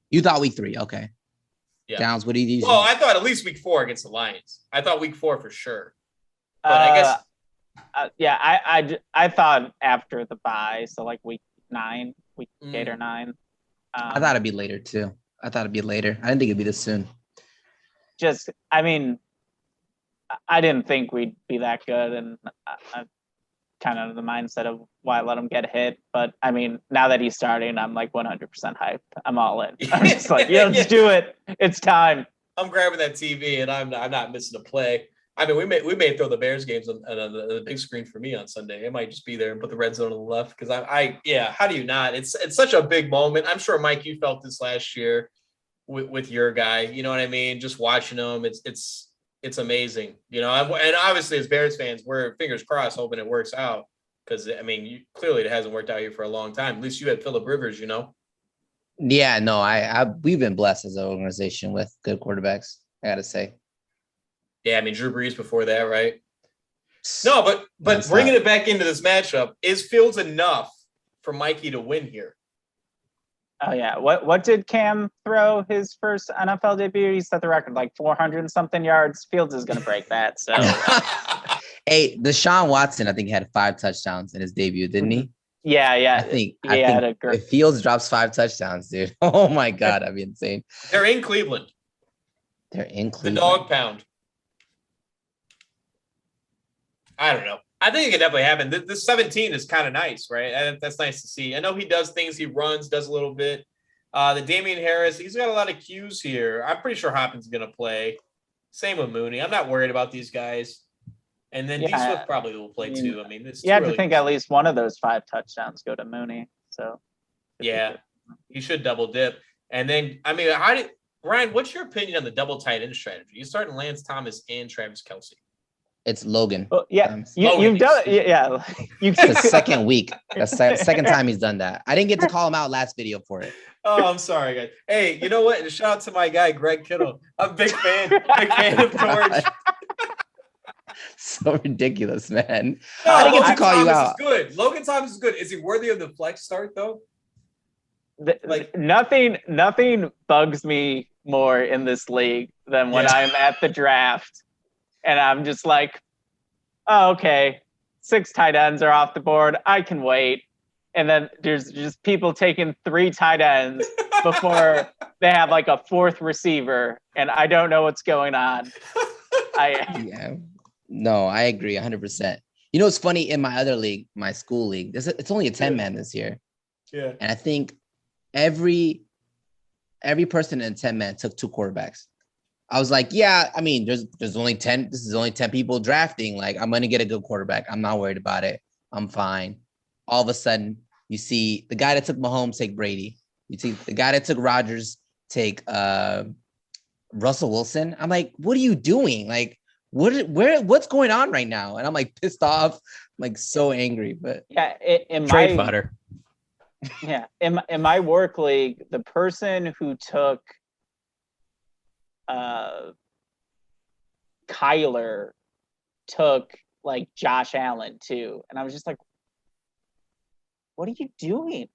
You thought week 3, okay. Yeah. Downs, what do you do? Well, I thought at least week 4 against the Lions. I thought week 4 for sure. But I guess I thought after the bye, so like week 9, week 8 or 9. I thought it'd be later too. I didn't think it'd be this soon. I mean, I didn't think we'd be that good, and I'm kind of in the mindset of why let him get hit. But I mean, now that he's starting, I'm like 100% hyped. I'm all in. I'm just like, let's do it. It's time. I'm grabbing that TV, and I'm not missing a play. I mean, we may throw the Bears games on the big screen for me on Sunday. It might just be there and put the red zone on the left because how do you not? It's such a big moment. I'm sure, Mike, you felt this last year with your guy. You know what I mean? Just watching him, it's amazing. And obviously as Bears fans, we're fingers crossed hoping it works out because I mean, clearly it hasn't worked out here for a long time. At least you had Phillip Rivers, Yeah, no, we've been blessed as an organization with good quarterbacks. I gotta say. Yeah, I mean Drew Brees before that, right? No, but bringing it back into this matchup, is Fields enough for Mikey to win here? Oh yeah. What did Cam throw his first NFL debut? He set the record like 400 and something yards. Fields is going to break that. So hey, Deshaun Watson, I think had 5 touchdowns in his debut, didn't he? Yeah. I think if Fields drops 5 touchdowns, dude. Oh my God, that'd be insane. They're in Cleveland. The dog pound. I don't know. I think it could definitely happen. The 17 is kind of nice, right? That's nice to see. I know he does things. He runs, does a little bit. The Damian Harris, he's got a lot of cues here. I'm pretty sure Hopkins is going to play. Same with Mooney. I'm not worried about these guys. And then D Swift probably will play too. I mean, it's you have to think at least one of those 5 touchdowns go to Mooney. So yeah, he should double dip. And then, I mean, Ryan, what's your opinion on the double tight end strategy? You starting Lance Thomas and Travis Kelce. It's Logan. Well, yeah, you've done it. Yeah, it's the second week. That's the second time he's done that. I didn't get to call him out last video for it. Oh, I'm sorry, guys. Hey, you know what? And shout out to my guy Greg Kittle. I'm a big fan of George. So ridiculous, man. No, I didn't get Logan to call Thomas you out. Is good. Logan Thomas is good. Is he worthy of the flex start though? Nothing bugs me more in this league than when I'm at the draft. And I'm just like, oh, okay, 6 tight ends are off the board. I can wait. And then there's just people taking 3 tight ends before they have like a 4th receiver. And I don't know what's going on. No, I agree 100%. You know, it's funny in my other league, my school league, it's only a 10-man this year. Yeah. And I think every person in 10-man took 2 quarterbacks. I was like, yeah, I mean, there's only 10. This is only 10 people drafting. Like, I'm going to get a good quarterback. I'm not worried about it. I'm fine. All of a sudden, you see the guy that took Mahomes take Brady. You see the guy that took Rodgers take Russell Wilson. I'm like, what are you doing? Like, what's going on right now? And I'm like pissed off. I'm like so angry. But yeah, trade fodder. Yeah, in my work league, the person who took Kyler took like Josh Allen too, and I was just like, what are you doing?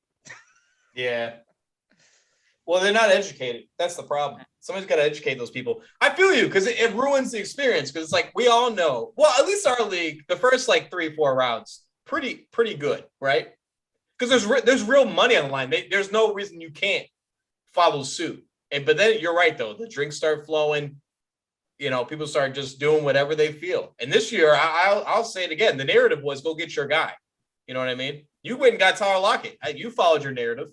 Yeah. Well, they're not educated. That's the problem. Somebody's got to educate those people. I feel you, because it ruins the experience, because it's like we all know, well, at least our league, the first like 3-4 rounds, pretty good, right? Because there's real money on the line. There's no reason you can't follow suit. But then you're right, though. The drinks start flowing. You know, people start just doing whatever they feel. And this year, I'll say it again. The narrative was go get your guy. You know what I mean? You went and got Tyler Lockett. You followed your narrative.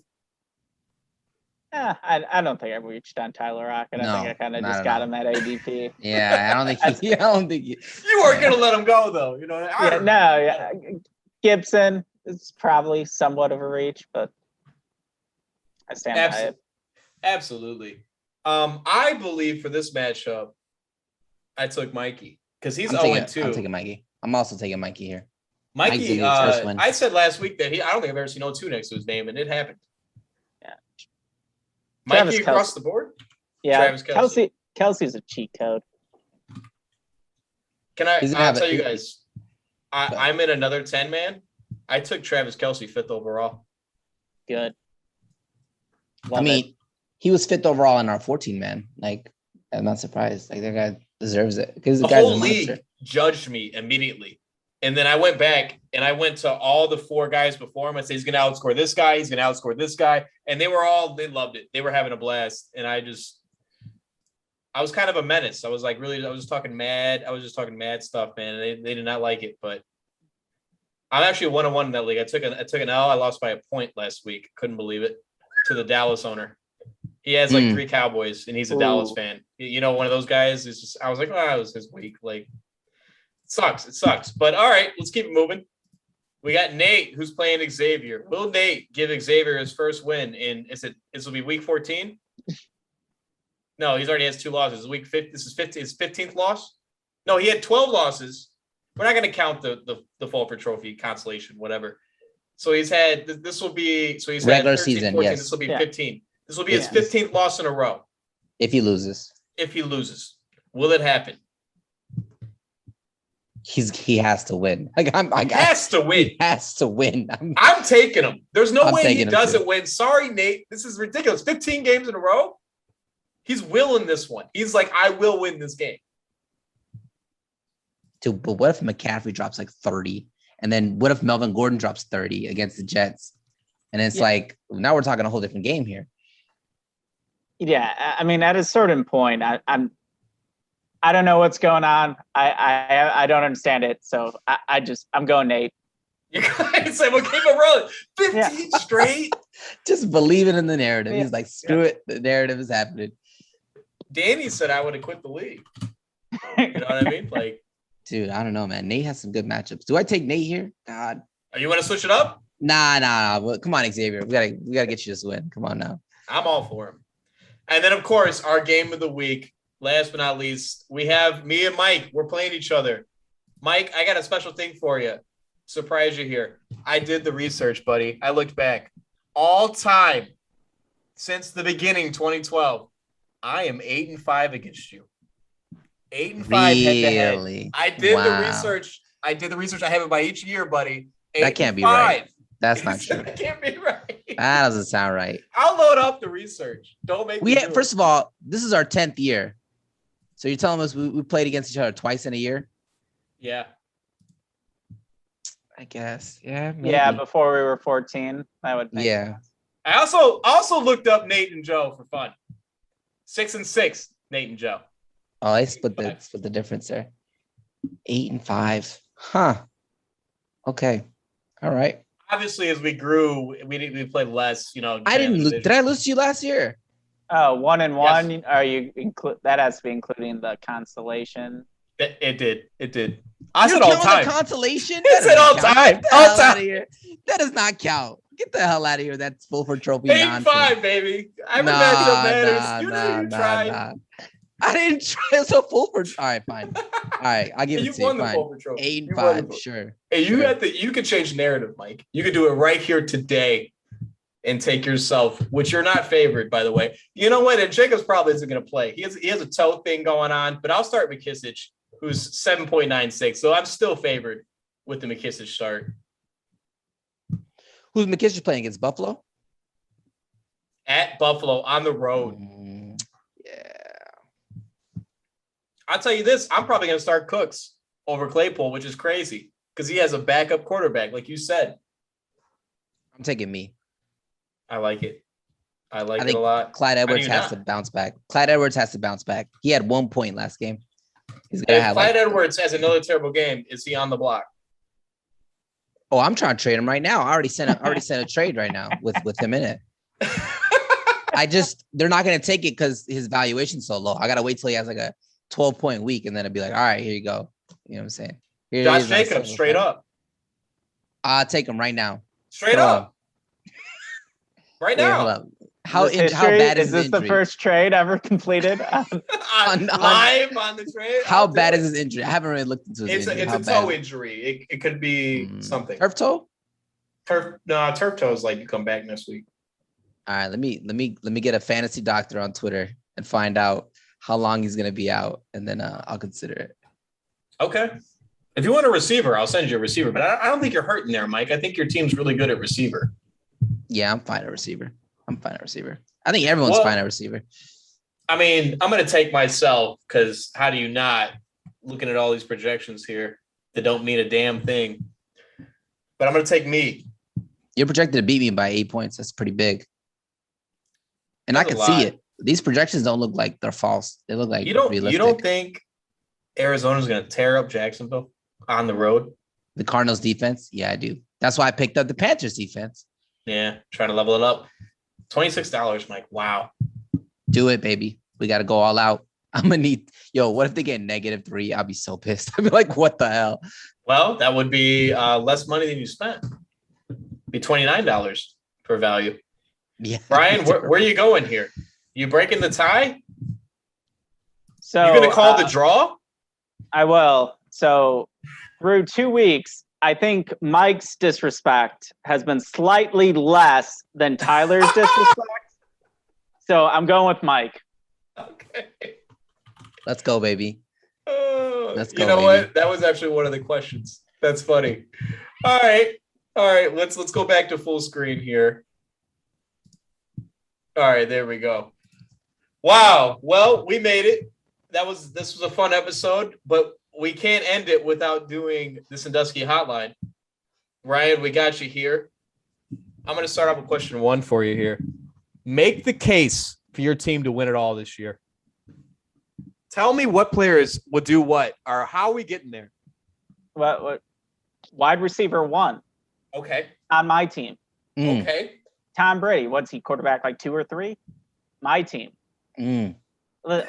I don't think I reached on Tyler Lockett. I think I kind of just got him at ADP. Yeah, I don't think you weren't going to let him go, though. You know, Gibson is probably somewhat of a reach, but I stand by it. Absolutely. I believe for this matchup, I took Mikey because he's 0-2. I'm taking Mikey. I'm also taking Mikey here. Mikey, I said last week that I don't think I've ever seen 0-2 next to his name, and it happened. Yeah. Mikey across the board? Yeah. Travis Kelce. Kelsey's a cheat code. I'll tell you guys, I'm in another 10-man. I took Travis Kelce 5th overall. Good. He was 5th overall in our 14-man. Like, I'm not surprised. Like, that guy deserves it. Because the whole league judged me immediately. And then I went back and I went to all the 4 guys before him. I said, he's going to outscore this guy. He's going to outscore this guy. And they loved it. They were having a blast. And I was kind of a menace. I was just talking mad. I was just talking mad stuff, man. And they did not like it, but I'm actually 1-1 in that league. I took an L. I lost by a point last week. Couldn't believe it. To the Dallas owner. He has like 3 Cowboys and he's a Dallas fan. You know, one of those guys is just, I was like, it was his week. Like, it sucks. But all right, let's keep it moving. We got Nate who's playing Xavier. Will Nate give Xavier his first win this will be week 14? No, he's already has 2 losses. Week 15. This is 15. His 15th loss? No, he had 12 losses. We're not going to count the Fulford Trophy consolation, whatever. So he's had this will be he's regular had 13, season. 14, Yes. This will be 15. This will be his 15th loss in a row. If he loses. Will it happen? he has to win. Like has to win. He has to win. I'm taking him. There's no way he doesn't too. win. Sorry, Nate. This is ridiculous. 15 games in a row. He's willing this one. He's like, I will win this game. Dude, but what if McCaffrey drops like 30? And then what if Melvin Gordon drops 30 against the Jets? And it's like, now we're talking a whole different game here. Yeah, I mean, at a certain point, I don't know what's going on. I don't understand it. So I'm going Nate. You guys say, well, keep it rolling. 15 straight. Just believe it in the narrative. Yeah. He's like, screw it. The narrative is happening. Danny said I would have quit the league. You know what I mean? Like, dude, I don't know, man. Nate has some good matchups. Do I take Nate here? God. You want to switch it up? Nah. Well, come on, Xavier. We gotta get you this win. Come on now. I'm all for him. And then, of course, our game of the week. Last but not least, we have me and Mike. We're playing each other. Mike, I got a special thing for you. Surprise you here. I did the research, buddy. I looked back. All time since the beginning, 2012, I am 8-5 against you. 8-5 really? head-to-head. I did the research. I have it by each year, buddy. That can't be right. That's not true. That can't be right. That doesn't sound right. I'll load up the research. Don't make me first of all, this is our 10th year. So you're telling us we played against each other twice in a year? Yeah. I guess. Yeah. Maybe. Yeah, before we were 14. That would make sense. I also looked up Nate and Joe for fun. 6-6, Nate and Joe. Oh, I split the difference there. 8-5. Huh. Okay. All right. Obviously, as we grew, we played less. You know, I didn't. Did I lose to you last year? Oh, 1-1. Yes. Are you that has to be including the consolation? It did. I you said all time. The consolation. I said all time. All time. That does not count. Get the hell out of here. That's Fulford Trophy. 8-5, baby. I remember that matters. You tried. I didn't try. So Fulford. All right, fine. All right, I'll give it to you. Fine. 8-5, sure. Hey, you could change the narrative, Mike. You could do it right here today and take yourself, which you're not favored, by the way. You know what? And Jacobs probably isn't going to play. He has a toe thing going on, but I'll start McKissick, who's 7.96. So I'm still favored with the McKissick start. Who's McKissick playing against? Buffalo? At Buffalo on the road. Yeah. I'll tell you this. I'm probably going to start Cooks over Claypool, which is crazy because he has a backup quarterback, like you said. I'm taking me. I like it. I like it a lot. Clyde Edwards has to bounce back. Clyde Edwards has to bounce back. He had 1 point last game. He's gonna have. Clyde Edwards has another terrible game. Is he on the block? Oh, I'm trying to trade him right now. I already sent a trade right now with him in it. They're not gonna take it because his valuation's so low. I gotta wait till he has like a 12-point week, and then it'd be like, all right, here you go. You know what I'm saying? Josh Jacobs, straight up. I'll take him right now. Straight up. Right now. Hold up. How bad is this the first trade ever completed? Live on the trade. How bad is his injury? I haven't really looked into his injury. It's a toe injury. It could be something. Turf toe? Turf toe is like you come back next week. All right, let me get a fantasy doctor on Twitter and find out how long he's gonna be out, and then I'll consider it. Okay. If you want a receiver, I'll send you a receiver. But I don't think you're hurting there, Mike. I think your team's really good at receiver. Yeah, I'm fine at receiver. I think everyone's fine at receiver. I mean, I'm going to take myself because how do you not? Looking at all these projections here that don't mean a damn thing. But I'm going to take me. You're projected to beat me by 8 points. That's pretty big. And That's I can see it. These projections don't look like they're false. They look like realistic. You don't think Arizona's going to tear up Jacksonville on the road? The Cardinals defense? Yeah, I do. That's why I picked up the Panthers defense. Yeah, trying to level it up. $26, Mike. Wow. Do it, baby. We got to go all out. I'm going to need – what if they get -3? I'll be so pissed. I'll be like, what the hell? Well, that would be less money than you spent. Be $29 for value. Yeah. Brian, where are you going here? You breaking the tie? So you're going to call the draw? I will. So through 2 weeks, I think Mike's disrespect has been slightly less than Tyler's disrespect. So I'm going with Mike. Okay. Let's go, baby. Oh, Let's go. You know baby. what? That was actually one of the questions. That's funny. All right. Let's go back to full screen here. All right, there we go. Wow. Well, we made it. This was a fun episode, but we can't end it without doing the Sandusky Hotline. Ryan, we got you here. I'm going to start off with question 1 for you here. Make the case for your team to win it all this year. Tell me what players will do what, or how are we getting there? What wide receiver 1 Okay. on my team. Okay. Tom Brady. What's he, quarterback like 2 or 3? My team. Mm.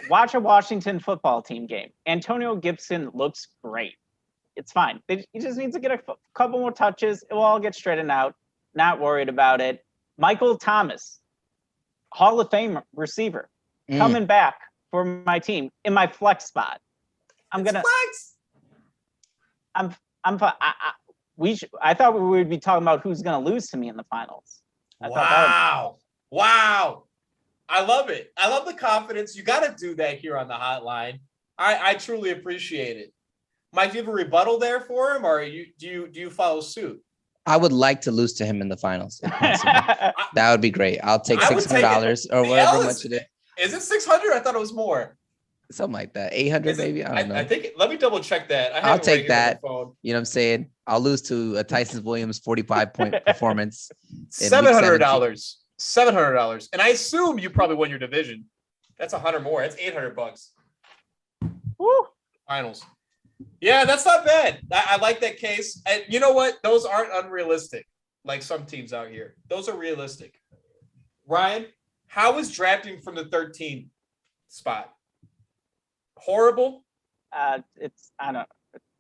Watch a Washington football team game. Antonio Gibson looks great. It's fine. He just needs to get a couple more touches. It will all get straightened out. Not worried about it. Michael Thomas, Hall of Fame receiver, coming back for my team in my flex spot. Flex. I'm fine. I thought we would be talking about who's going to lose to me in the finals. Wow. I love it. I love the confidence. You got to do that here on the hotline. I truly appreciate it. Mike, do you have a rebuttal there for him, or do you follow suit? I would like to lose to him in the finals. If possible. That would be great. I'll take $600 or whatever much it is. Is it 600? I thought it was more. Something like that. 800 maybe. I don't know. I think. Let me double check that. I'll take that. You know what I'm saying? I'll lose to a Tyson Williams 45-point performance. $700. $700. And I assume you probably won your division. That's 100 more. That's $800. Woo. Finals. Yeah, that's not bad. I like that case. And you know what? Those aren't unrealistic, like some teams out here. Those are realistic. Ryan, how is drafting from the 13th spot? Horrible? It's, I don't know,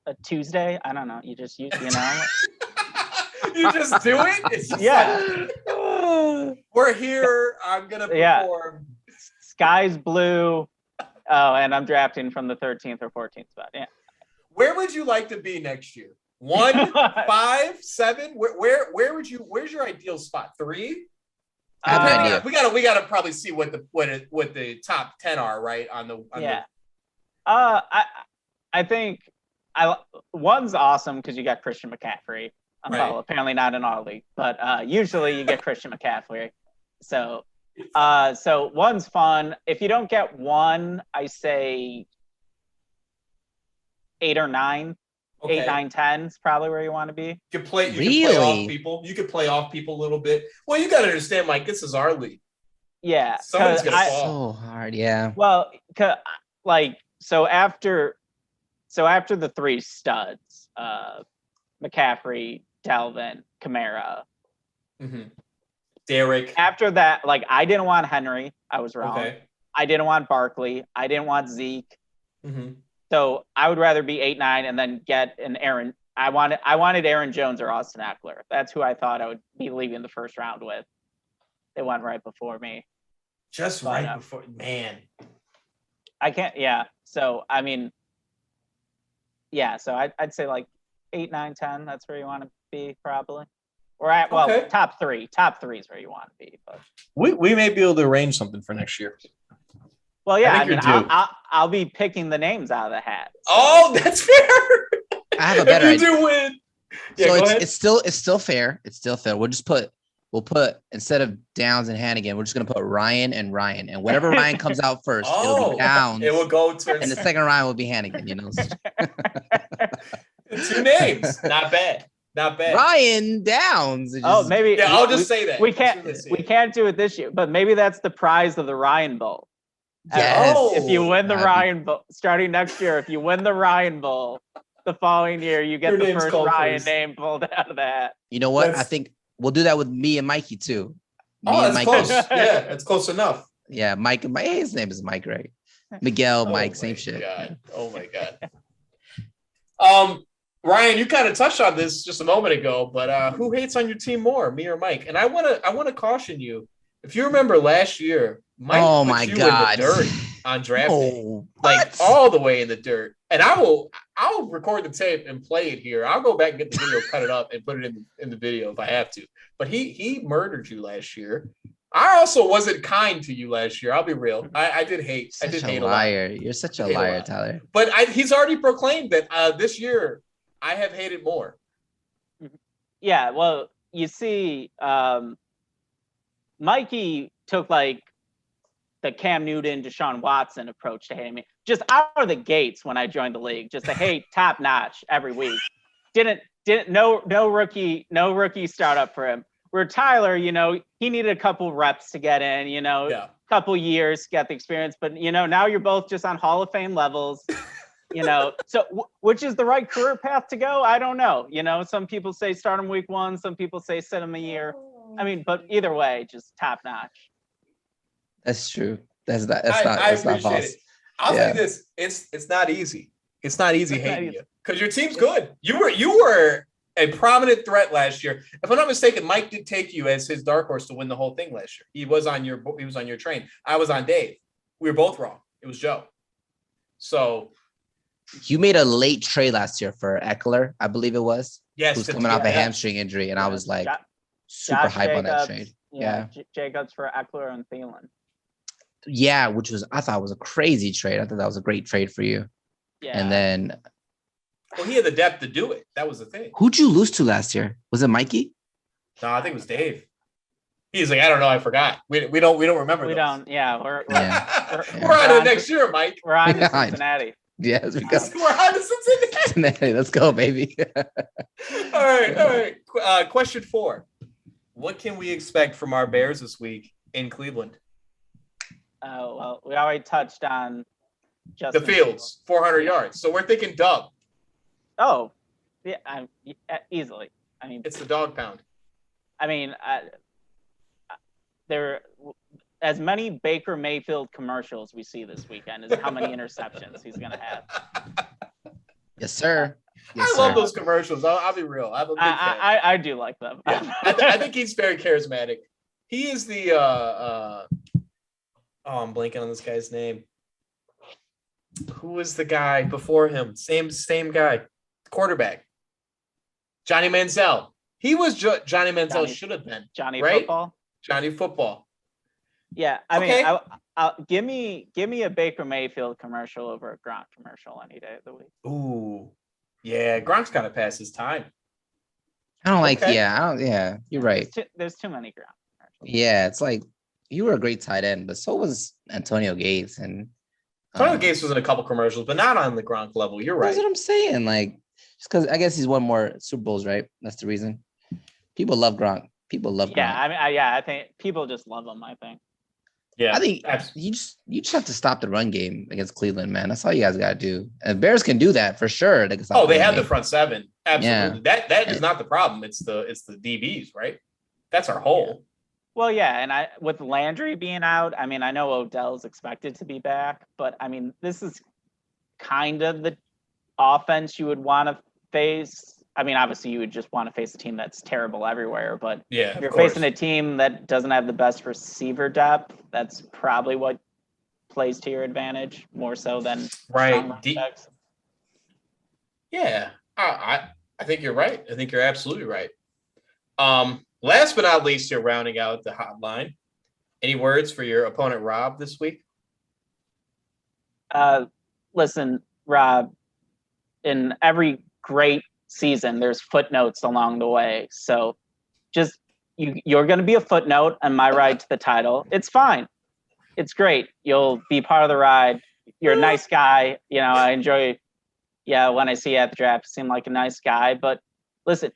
a Tuesday. I don't know. You know. You just do it? It's just we're here. I'm going to perform. Sky's blue. Oh, and I'm drafting from the 13th or 14th spot. Yeah. Where would you like to be next year? 1, 5, 7? Where's your ideal spot? 3? We gotta probably see what the top 10 are, right? I think 1's awesome because you got Christian McCaffrey. Well, apparently not in our league, but usually you get Christian McCaffrey. So 1's fun. If you don't get 1, I say 8 or 9. Okay. 8, 9, 10 is probably where you want to be. You can play off people. You can play off people a little bit. Well, you got to understand, Mike, this is our league. Yeah. Someone's going to fall. So hard, yeah. Well, so after the 3 studs, McCaffrey, Dalvin, Kamara. Mm-hmm. Derek. After that, I didn't want Henry. I was wrong. Okay. I didn't want Barkley. I didn't want Zeke. Mm-hmm. So I would rather be 8, 9 and then get an Aaron. I wanted Aaron Jones or Austin Eckler. That's who I thought I would be leaving the first round with. They went right before me. Before, man. I can't. Yeah. So I mean. Yeah. So I'd say 8, 9, 10. That's where you want to be probably. Top 3. Top 3 is where you want to be. But we may be able to arrange something for next year. Well, yeah, I'll be picking the names out of the hat. So. Oh, that's fair. I have a better idea. You do win. Yeah, so it's still fair. It's still fair. We'll put instead of Downs and Hannigan, we're just gonna put Ryan, and whatever Ryan comes out first, it'll be Downs. It will go to and the second Ryan will be Hannigan. 2 names, not bad. Ryan Downs. Maybe. Yeah, I'll just say that we can't do it this year, but maybe that's the prize of the Ryan Bowl. Yes. If you win the Ryan Bowl, starting next year, if you win the Ryan Bowl, the following year you get the first Ryan name pulled out of that. You know what? I think we'll do that with me and Mikey too. That's close. Yeah, it's close enough. Yeah, Mike. His name is Mike, right? Miguel, Mike, same shit. God. Oh my God. Ryan, you kind of touched on this just a moment ago, but who hates on your team more, me or Mike? And I want to caution you. If you remember last year, Mike put you in the dirt on draft day, all the way in the dirt. And I'll record the tape and play it here. I'll go back and get the video, cut it up, and put it in the video if I have to. But he murdered you last year. I also wasn't kind to you last year. I'll be real. I did hate. I did hate a liar. You're such a liar, Tyler. But he's already proclaimed that this year I have hated more. Yeah, well, you see, Mikey took like the Cam Newton, Deshaun Watson approach to hating me. Just out of the gates when I joined the league, just to hate top notch every week. No rookie startup for him. Where Tyler, you know, he needed a couple reps to get in, you know, couple years to get the experience. But, you know, now you're both just on Hall of Fame levels, you know. So which is the right career path to go? I don't know. You know, some people say start him week 1. Some people say sit him a year. I mean, but either way, just top notch. That's true. That's not false. It. I'll say this: it's not easy. It's not easy hating you because your team's good. You were a prominent threat last year. If I'm not mistaken, Mike did take you as his dark horse to win the whole thing last year. He was on your train. I was on Dave. We were both wrong. It was Joe. So you made a late trade last year for Eckler, I believe it was. Yes, who's coming off a hamstring injury, and I was like super hype on that trade. Yeah. Jacobs for Eckler and Thielen. Yeah, which I thought was a crazy trade. I thought that was a great trade for you. Yeah. And then he had the depth to do it. That was the thing. Who'd you lose to last year? Was it Mikey? No, I think it was Dave. He's like, I don't know, I forgot. We don't remember. We don't. Yeah, we're on to the next year, Mike. We're on to Cincinnati. Yes, we go. We're on to Cincinnati. Let's go, baby. All right. Question 4. What can we expect from our Bears this week in Cleveland? Oh, well, we already touched on the Fields, 400 yards. So we're thinking dub. Oh, yeah, easily. I mean, it's the dog pound. I mean, there as many Baker Mayfield commercials we see this weekend is how many interceptions he's going to have. Yes, sir. I love those commercials. I'll be real. I'm a big fan. I do like them. Yeah. I think he's very charismatic. He is the I'm blanking on this guy's name. Who was the guy before him? Same guy. Quarterback. Johnny Manziel. He was Johnny Manziel should have been. Johnny right? Football. Johnny Football. Yeah, I mean, I'll give me a Baker Mayfield commercial over a Gronk commercial any day of the week. Ooh, yeah, Gronk's kind of past his time. I don't like. Okay. Yeah, you're right. There's too many Gronk commercials. Yeah, it's like you were a great tight end, but so was Antonio Gates, and Antonio Gates was in a couple commercials, but not on the Gronk level. You're right. That's what I'm saying. Like, just because I guess he's won more Super Bowls, right? That's the reason. People love Gronk. Gronk. I mean, I think people just love him. I think. Yeah, I think you just have to stop the run game against Cleveland, man. That's all you guys got to do. And Bears can do that for sure. They have the front seven. Absolutely. Yeah. That is not the problem. It's the DBs, right? That's our hole. Well, yeah, and with Landry being out, I mean, I know Odell's expected to be back, but I mean, this is kind of the offense you would want to face. I mean, obviously, you would just want to face a team that's terrible everywhere, but yeah, if you're facing a team that doesn't have the best receiver depth, that's probably what plays to your advantage more so than right. Yeah, I think you're right. I think you're absolutely right. Last but not least, you're rounding out the hotline. Any words for your opponent, Rob, this week? Listen, Rob, in every great season, there's footnotes along the way. So just you're going to be a footnote on my ride to the title. It's fine. It's great. You'll be part of the ride. You're a nice guy. You know, I enjoy, when I see you at the draft, you seem like a nice guy. But listen,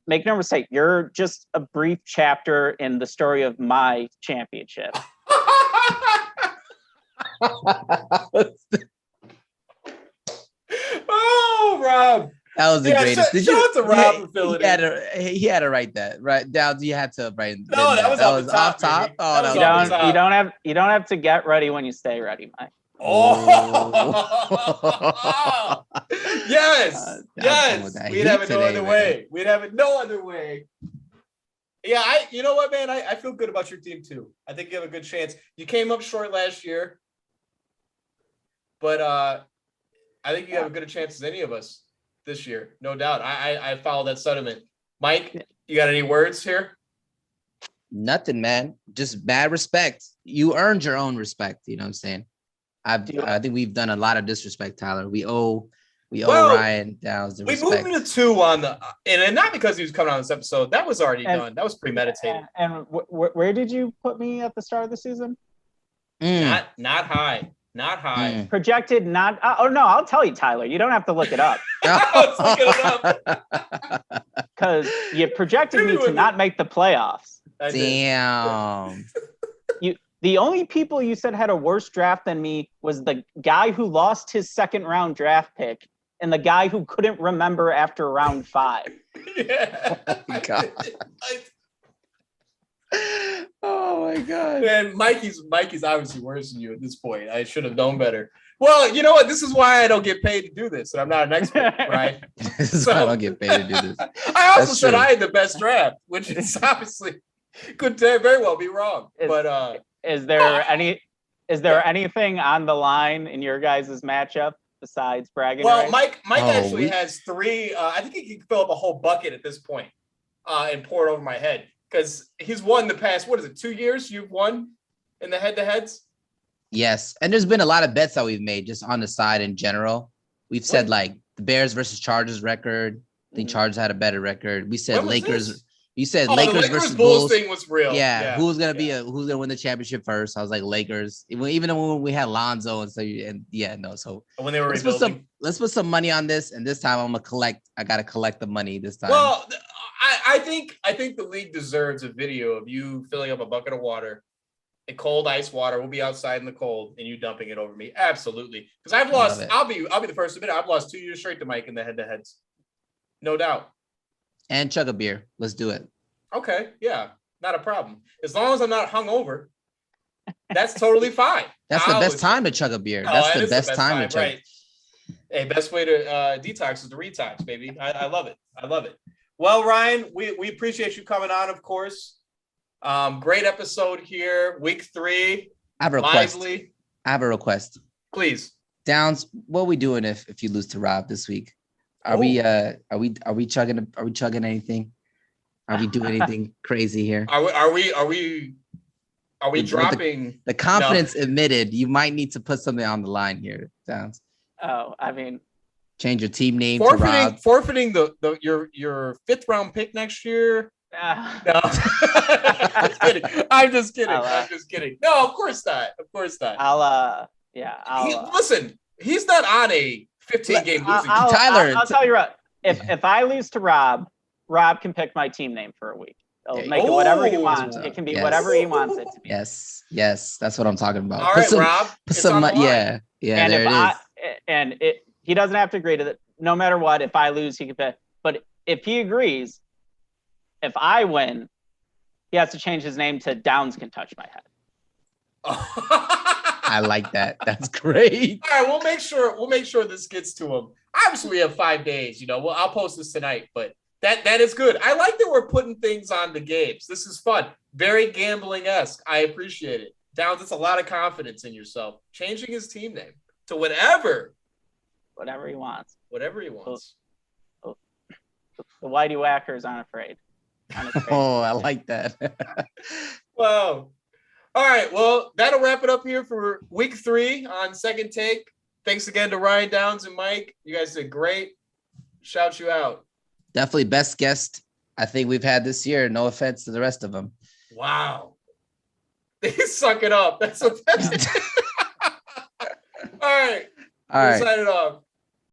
make no mistake, you're just a brief chapter in the story of my championship. Oh, Rob. That was the greatest. Shout out to Rob for he had to write that right down. You had to write. No, that was off top. Oh, you don't have to get ready when you stay ready, Mike. Oh, yes. We'd have it no other way. We'd have it no other way. Yeah, you know what, man? I feel good about your team too. I think you have a good chance. You came up short last year, but I think you have as good a chance as any of us this year, no doubt. I follow that sentiment. Mike, you got any words here? Nothing, man. Just bad respect. You earned your own respect. You know what I'm saying? I think we've done a lot of disrespect, Tyler. We owe Ryan Downs the respect. We moved to 2 on the and not because he was coming on this episode. That was already done. That was premeditated. And where did you put me at the start of the season? Not high. Not high. Projected not. Oh no, I'll tell you, Tyler. You don't have to look it up. Let's look it up. Because you projected me to not make the playoffs. Damn. The only people you said had a worse draft than me was the guy who lost his second round draft pick and the guy who couldn't remember after round 5. Yeah. Oh, God. Oh my God. Man, Mikey's obviously worse than you at this point. I should have known better. Well, you know what? This is why I don't get paid to do this, and I'm not an expert, right? This is why I don't get paid to do this. I also said I had the best draft, which is obviously could very well be wrong. Is there anything on the line in your guys' matchup besides bragging? Well, Mike actually has 3. I think he can fill up a whole bucket at this point and pour it over my head because he's won the past, 2 years? You've won in the head-to-heads? Yes. And there's been a lot of bets that we've made just on the side in general. We've said like the Bears versus Chargers record. I think Chargers had a better record. We said Lakers. This? You said the Lakers versus Bulls thing was real. Yeah. Who's gonna win the championship first? I was like Lakers. Even when we had Lonzo and so So when they were let's put some money on this, and this time I gotta collect the money this time. Well, I think the league deserves a video of you filling up a bucket of water, a cold ice water. We'll be outside in the cold and you dumping it over me. Absolutely. Because I've lost, I'll be the first to admit I've lost 2 years straight to Mike in the head-to-heads. No doubt. And chug a beer. Let's do it. Okay. Yeah. Not a problem. As long as I'm not hungover, that's totally fine. That's the best time to chug a beer. That's the best time to chug. Right. Hey, best way to detox is to retox, baby. I love it. I love it. Well, Ryan, we appreciate you coming on, of course. Great episode here. Week 3. I have a request. Please. Downs, what are we doing if you lose to Rob this week? Are we chugging anything? Are we doing anything crazy here? Are we dropping the confidence admitted? You might need to put something on the line here, Downs. Oh, I mean, change your team name to Rob. Forfeiting your 5th round pick next year. No. I'm just kidding. No, of course not. Listen, he's not on a 15-game losing. Tyler, I'll tell you what. If I lose to Rob can pick my team name for a week. He'll make it whatever he wants. It can be whatever he wants it to be. Yes, that's what I'm talking about. All right, Rob. Yeah. And he doesn't have to agree to that. No matter what, if I lose, he can pick. But if he agrees, if I win, he has to change his name to Downs Can Touch My Head. I like that. That's great. All right, we'll make sure this gets to him. Obviously, we have 5 days. I'll post this tonight, but that is good. I like that we're putting things on the games. This is fun. Very gambling-esque. I appreciate it. Downs, it's a lot of confidence in yourself. Changing his team name to whatever he wants. Whatever he wants. The Whitey Whackers aren't afraid. Oh, I like that. Wow. All right. Well, that'll wrap it up here for week 3 on Second Take. Thanks again to Ryan Downs and Mike. You guys did great. Shout you out. Definitely best guest I think we've had this year. No offense to the rest of them. Wow. They suck it up. That's what that's. All right. We'll sign it off.